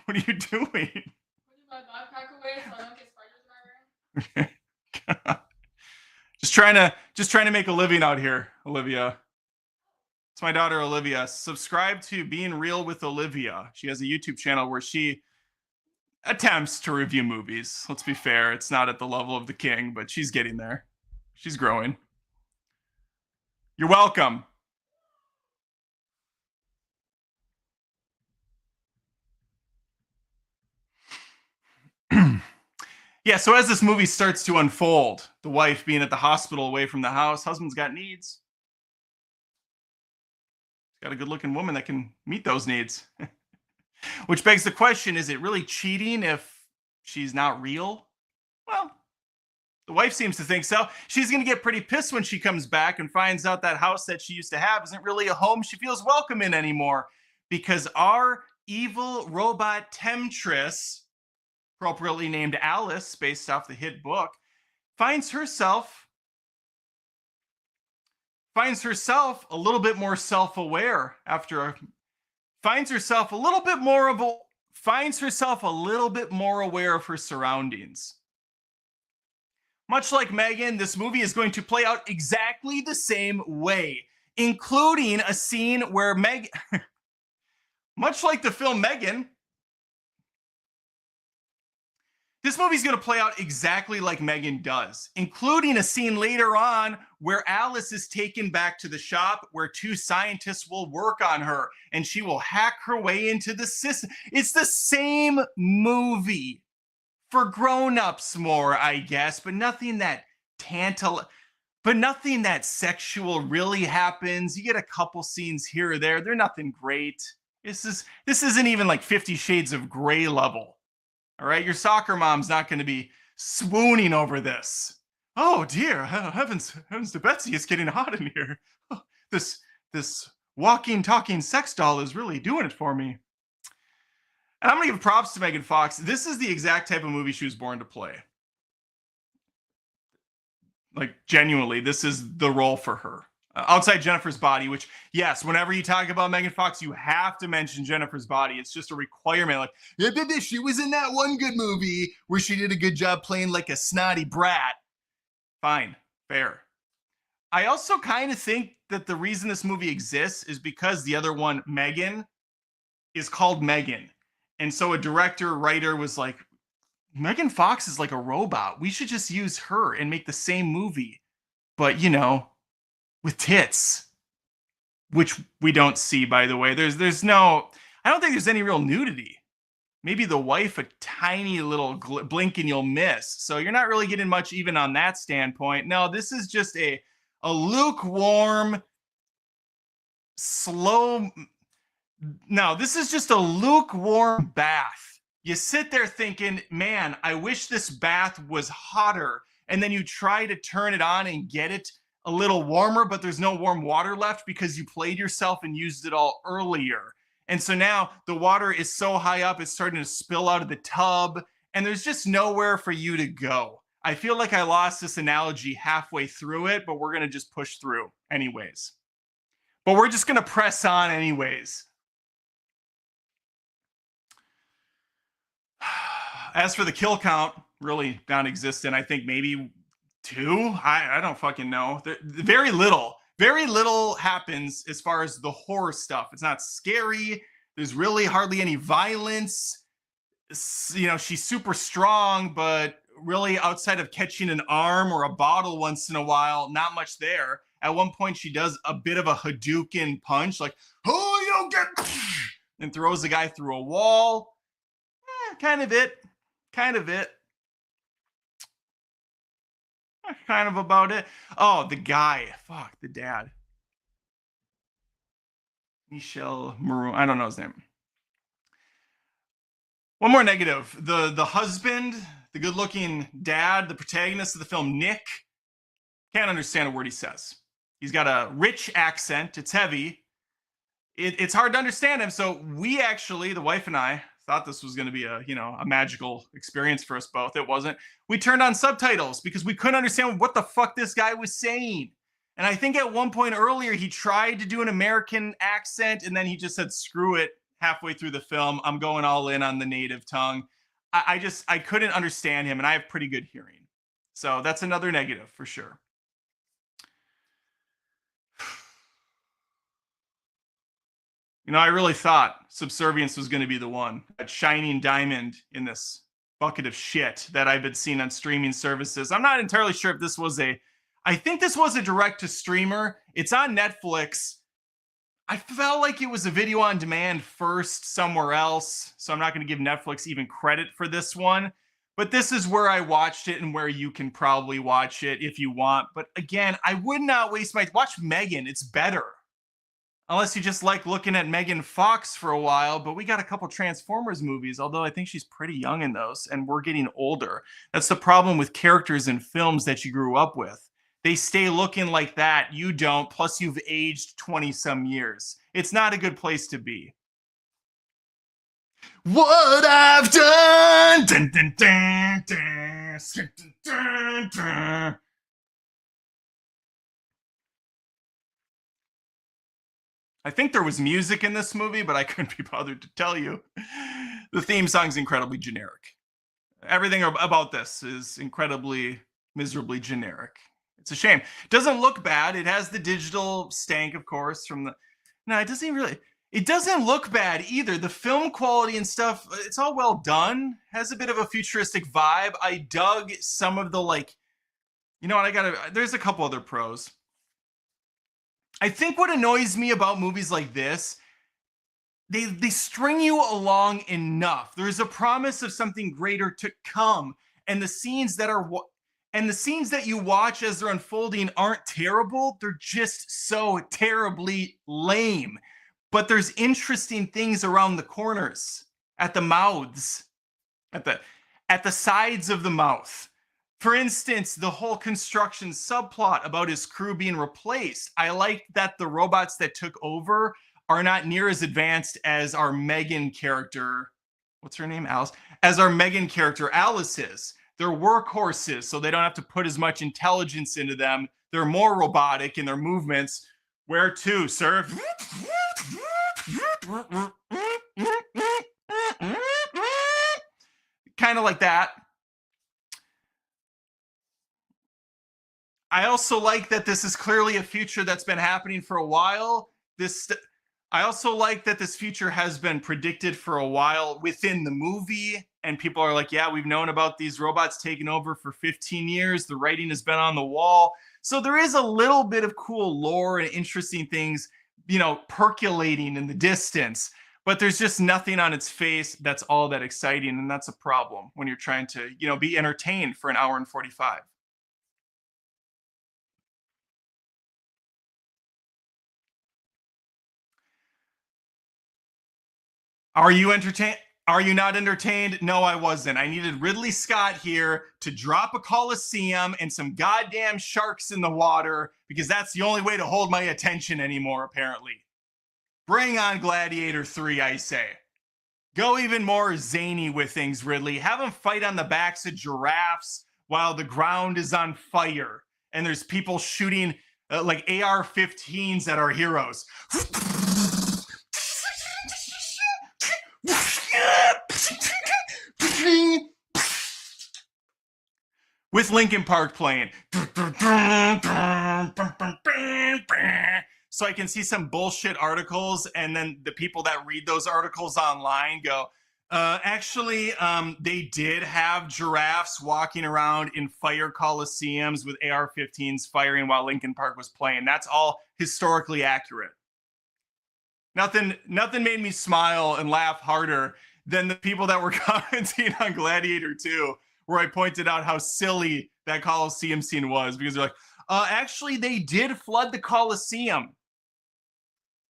What are you doing? Putting my backpack away so I don't get spiders in my room. just trying to make a living out here, Olivia. It's my daughter Olivia. Subscribe to Being Real with Olivia. She has a YouTube channel where she attempts to review movies. Let's be fair, it's not at the level of the king, but she's getting there. She's growing. You're welcome. Yeah, so as this movie starts to unfold, the wife being at the hospital away from the house, husband's got needs. He's got a good looking woman that can meet those needs. Which begs the question, is it really cheating if she's not real? Well, the wife seems to think so. She's going to get pretty pissed when she comes back and finds out that house that she used to have isn't really a home she feels welcome in anymore, because our evil robot temptress, appropriately named Alice, based off the hit book, finds herself a little bit more self-aware finds herself a little bit more aware of her surroundings. Much like Megan, this movie is going to play out exactly the same way, including a scene where much like the film Megan, this movie's going to play out exactly like Megan does, including a scene later on where Alice is taken back to the shop where two scientists will work on her and she will hack her way into the system. It's the same movie for grown-ups more, I guess, but nothing that nothing that sexual really happens. You get a couple scenes here or there. They're nothing great. This isn't even like 50 Shades of Grey level. All right, your soccer mom's not going to be swooning over this. Oh dear, heavens to Betsy, it's getting hot in here. Oh, this walking, talking sex doll is really doing it for me. And I'm going to give props to Megan Fox. This is the exact type of movie she was born to play. Like, genuinely, this is the role for her. Outside Jennifer's Body, which, yes, whenever you talk about Megan Fox, you have to mention Jennifer's Body. It's just a requirement. Like, yeah, baby, she was in that one good movie where she did a good job playing like a snotty brat. Fine, fair. I also kind of think that the reason this movie exists is because the other one, Megan, is called Megan. And so a director, writer was like, Megan Fox is like a robot. We should just use her and make the same movie. but with tits, which we don't see, by the way. There's no, I don't think there's any real nudity. Maybe the wife, a tiny little blink and you'll miss. So you're not really getting much even on that standpoint. No, this is just a lukewarm, slow. No, this is just a lukewarm bath. You sit there thinking, man, I wish this bath was hotter. And then you try to turn it on and get it a little warmer, but there's no warm water left because you played yourself and used it all earlier. And so now the water is so high up, it's starting to spill out of the tub, and there's just nowhere for you to go. I feel like I lost this analogy halfway through it, but we're going to just push through anyways. But we're just going to press on anyways. As for the kill count, really non-existent. I think maybe 2. I don't fucking know. Very little happens as far as the horror stuff. It's not scary. There's really hardly any violence. She's super strong, but really outside of catching an arm or a bottle once in a while, not much there. At one point, she does a bit of a Hadouken punch, like, oh, you get, and throws the guy through a wall. Kind of it. Kind of about it. Oh, the guy. Fuck, the dad. Michel Maroon. I don't know his name. One more negative. The husband, the good-looking dad, the protagonist of the film, Nick, can't understand a word he says. He's got a rich accent. It's heavy. It's hard to understand him. So we actually, the wife and I, thought this was going to be a magical experience for us both. It wasn't. We turned on subtitles because we couldn't understand what the fuck this guy was saying. And I think at one point earlier, he tried to do an American accent, and then he just said, screw it, halfway through the film. I'm going all in on the native tongue. I couldn't understand him, and I have pretty good hearing. So that's another negative for sure. I really thought Subservience was going to be the one, that shining diamond in this bucket of shit that I've been seeing on streaming services. I'm not entirely sure if this was I think this was a direct to streamer. It's on Netflix. I felt like it was a video on demand first somewhere else, so I'm not going to give Netflix even credit for this one. But this is where I watched it and where you can probably watch it if you want. But again, I would not waste watch Megan. It's better. Unless you just like looking at Megan Fox for a while, but we got a couple Transformers movies, although I think she's pretty young in those, and we're getting older. That's the problem with characters in films that you grew up with. They stay looking like that. You don't, plus you've aged 20-some years. It's not a good place to be. What I've done! Dun, dun, dun, dun, dun, dun, dun. I think there was music in this movie, but I couldn't be bothered to tell you. The theme song's incredibly generic. Everything about this is incredibly, miserably generic. It's a shame. It doesn't look bad. It has the digital stank, of course, from the... No, it doesn't really... It doesn't look bad either. The film quality and stuff, it's all well done. Has a bit of a futuristic vibe. I dug some of the, there's a couple other pros. I think what annoys me about movies like this, they string you along enough. There's a promise of something greater to come, and the scenes that you watch as they're unfolding aren't terrible. They're just so terribly lame. But there's interesting things around the corners, at the mouths, at the sides of the mouth. For instance, the whole construction subplot about his crew being replaced. I like that the robots that took over are not near as advanced as our Megan character. What's her name? Alice. As our Megan character, Alice is. They're workhorses, so they don't have to put as much intelligence into them. They're more robotic in their movements. Where to, sir? Kind of like that. I also like that this is clearly a future that's been happening for a while. I also like that this future has been predicted for a while within the movie. And people are like, yeah, we've known about these robots taking over for 15 years. The writing has been on the wall. So there is a little bit of cool lore and interesting things, percolating in the distance, but there's just nothing on its face that's all that exciting. And that's a problem when you're trying to, be entertained for an hour and 45. Are you entertained? Are you not entertained? No, I wasn't. I needed Ridley Scott here to drop a Coliseum and some goddamn sharks in the water because that's the only way to hold my attention anymore, apparently. Bring on Gladiator 3, I say. Go even more zany with things, Ridley. Have them fight on the backs of giraffes while the ground is on fire and there's people shooting like AR-15s at our heroes. With Linkin Park playing. So I can see some bullshit articles, and then the people that read those articles online go, actually, they did have giraffes walking around in fire coliseums with AR-15s firing while Linkin Park was playing. That's all historically accurate. Nothing made me smile and laugh harder than the people that were commenting on Gladiator 2, where I pointed out how silly that Coliseum scene was, because they're like, actually, they did flood the Coliseum.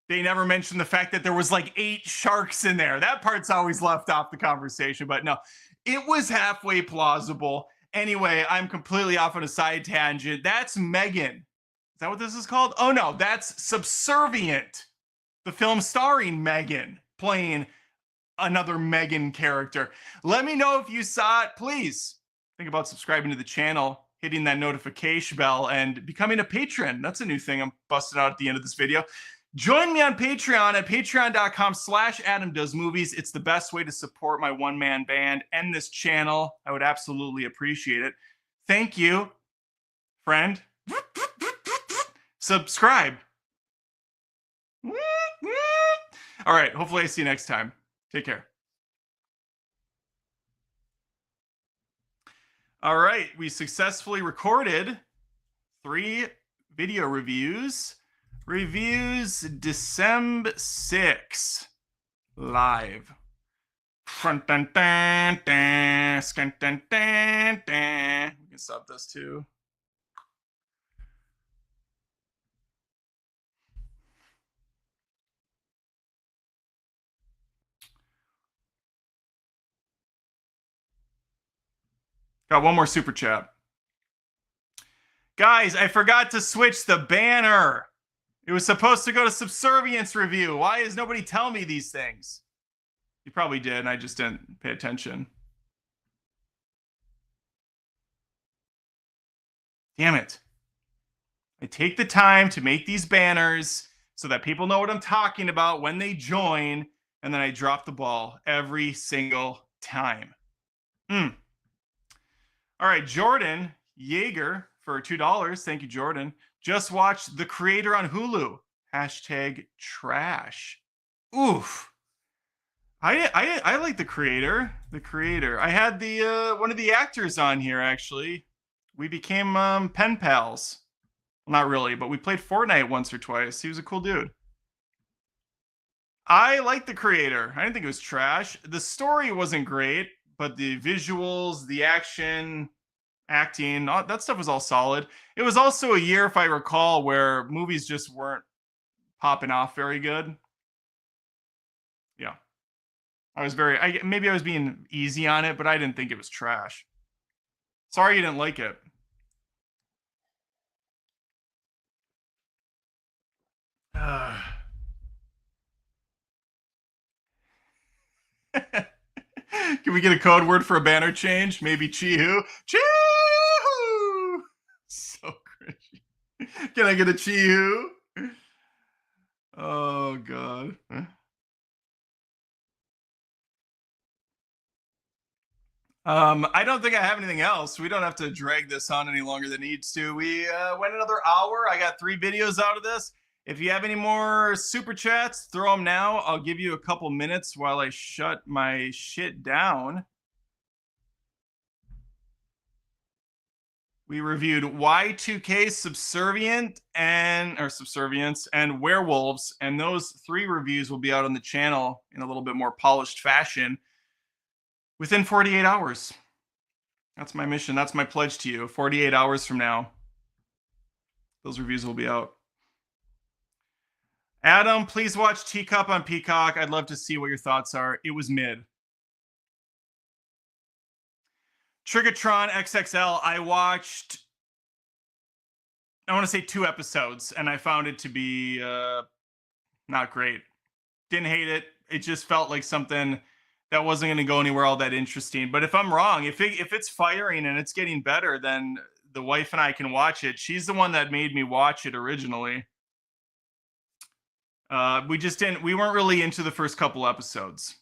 They never mentioned the fact that there was like 8 sharks in there. That part's always left off the conversation, but no, it was halfway plausible. Anyway, I'm completely off on a side tangent. That's Megan. Is that what this is called? Oh no, that's Subservient, the film starring Megan, playing another Megan character. Let me know if you saw it. Please think about subscribing to the channel, hitting that notification bell, and becoming a patron. That's a new thing I'm busting out at the end of this video. Join me on Patreon at patreon.com/AdamDoesMovies. It's the best way to support my one-man band and this channel. I would absolutely appreciate it. Thank you, friend. Subscribe. All right, hopefully I see you next time. Take care. All right, we successfully recorded 3 video reviews. Reviews December 6 live. We can stop this too. Got one more super chat. Guys, I forgot to switch the banner. It was supposed to go to Subservience review. Why is nobody telling me these things? You probably did, and I just didn't pay attention. Damn it. I take the time to make these banners so that people know what I'm talking about when they join, and then I drop the ball every single time. All right, Jordan Yeager for $2. Thank you, Jordan. Just watched The Creator on Hulu. #trash. Oof. I like The Creator. The Creator. I had the one of the actors on here, actually. We became pen pals. Well, not really, but we played Fortnite once or twice. He was a cool dude. I like The Creator. I didn't think it was trash. The story wasn't great, but the visuals, the action, acting, that stuff was all solid. It was also a year, if I recall, where movies just weren't popping off very good. Yeah. Maybe I was being easy on it, but I didn't think it was trash. Sorry you didn't like it. Can we get a code word for a banner change? Maybe Chi-Hoo? Chi-Hoo! So cringy. Can I get a Chi-Hoo? Oh, God. I don't think I have anything else. We don't have to drag this on any longer than it needs to. We went another hour. I got 3 videos out of this. If you have any more super chats, throw them now. I'll give you a couple minutes while I shut my shit down. We reviewed Y2K, Subservience and Werewolves, and those 3 reviews will be out on the channel in a little bit more polished fashion within 48 hours. That's my mission. That's my pledge to you. 48 hours from now, those reviews will be out. Adam, please watch Teacup on Peacock. I'd love to see what your thoughts are. It was mid. Trigatron XXL, I watched, I want to say 2 episodes, and I found it to be not great. Didn't hate it. It just felt like something that wasn't going to go anywhere all that interesting. But if I'm wrong, if it's firing and it's getting better, then the wife and I can watch it. She's the one that made me watch it originally. We weren't really into the first couple episodes.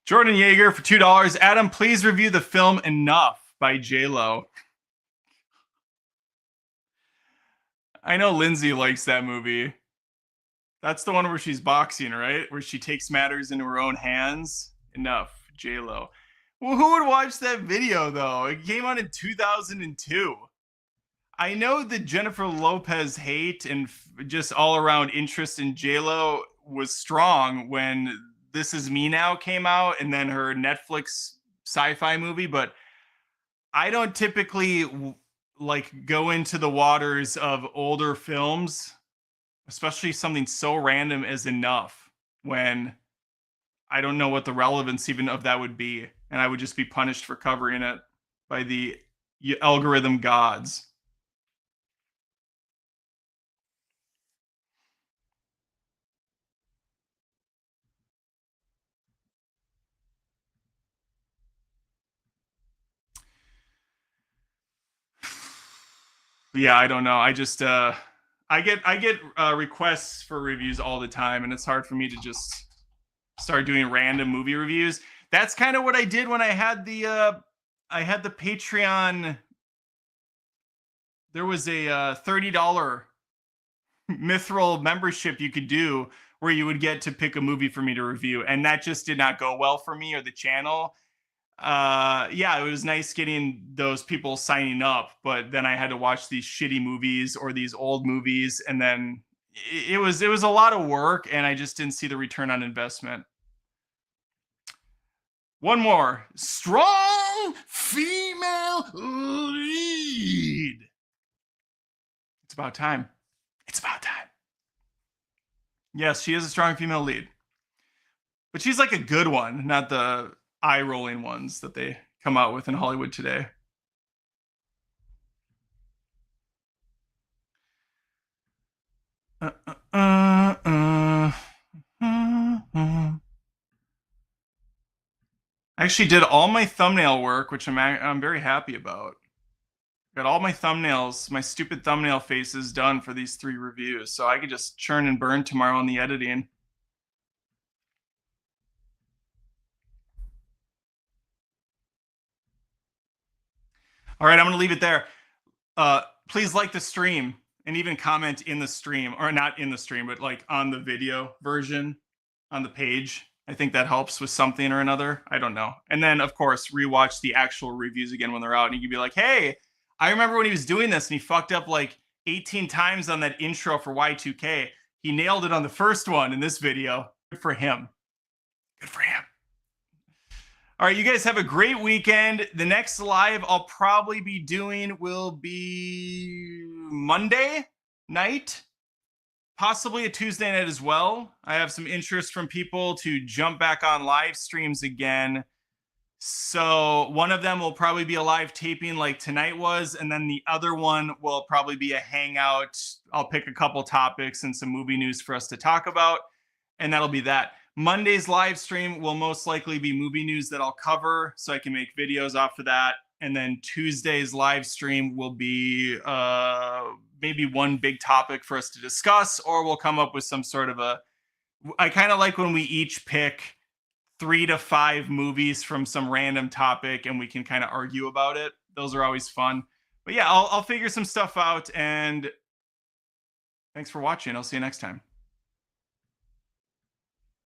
Jordan Yeager for $2. Adam, please review the film Enough by J-Lo. I know Lindsay likes that movie. That's the one where she's boxing, right? Where she takes matters into her own hands. Enough, J-Lo. Well, who would watch that video, though? It came out in 2002. I know that Jennifer Lopez hate and just all-around interest in J-Lo was strong when This Is Me Now came out and then her Netflix sci-fi movie, but I don't typically like go into the waters of older films, especially something so random as Enough, when I don't know what the relevance even of that would be, and I would just be punished for covering it by the algorithm gods. Yeah, I don't know. I just I get requests for reviews all the time, and it's hard for me to just start doing random movie reviews. That's kind of what I did when I had the Patreon. There was a $30 mithril membership you could do where you would get to pick a movie for me to review, and that just did not go well for me or the channel. Yeah, it was nice getting those people signing up, but then I had to watch these shitty movies or these old movies, and then it was a lot of work, and I just didn't see the return on investment. One more strong female lead. It's about time. It's about time. Yes, she is a strong female lead, but she's like a good one, not the eye-rolling ones that they come out with in Hollywood today. I actually did all my thumbnail work, which I'm very happy about. Got all my thumbnails, my stupid thumbnail faces done for these 3 reviews, so I could just churn and burn tomorrow on the editing. All right, I'm going to leave it there. Please like the stream and even comment in the stream, or not in the stream, but like on the video version on the page. I think that helps with something or another. I don't know. And then, of course, rewatch the actual reviews again when they're out, and you can be like, hey, I remember when he was doing this and he fucked up like 18 times on that intro for Y2K. He nailed it on the first one in this video. Good for him. Good for him. All right, you guys have a great weekend. The next live I'll probably be doing will be Monday night, possibly a Tuesday night as well. I have some interest from people to jump back on live streams again. So one of them will probably be a live taping like tonight was, and then the other one will probably be a hangout. I'll pick a couple topics and some movie news for us to talk about, and that'll be that. Monday's live stream will most likely be movie news that I'll cover, so I can make videos off of that. And then Tuesday's live stream will be maybe one big topic for us to discuss, or we'll come up with some sort of a. I kind of like when we each pick 3 to 5 movies from some random topic and we can kind of argue about it. Those are always fun. But yeah, I'll figure some stuff out. And thanks for watching. I'll see you next time.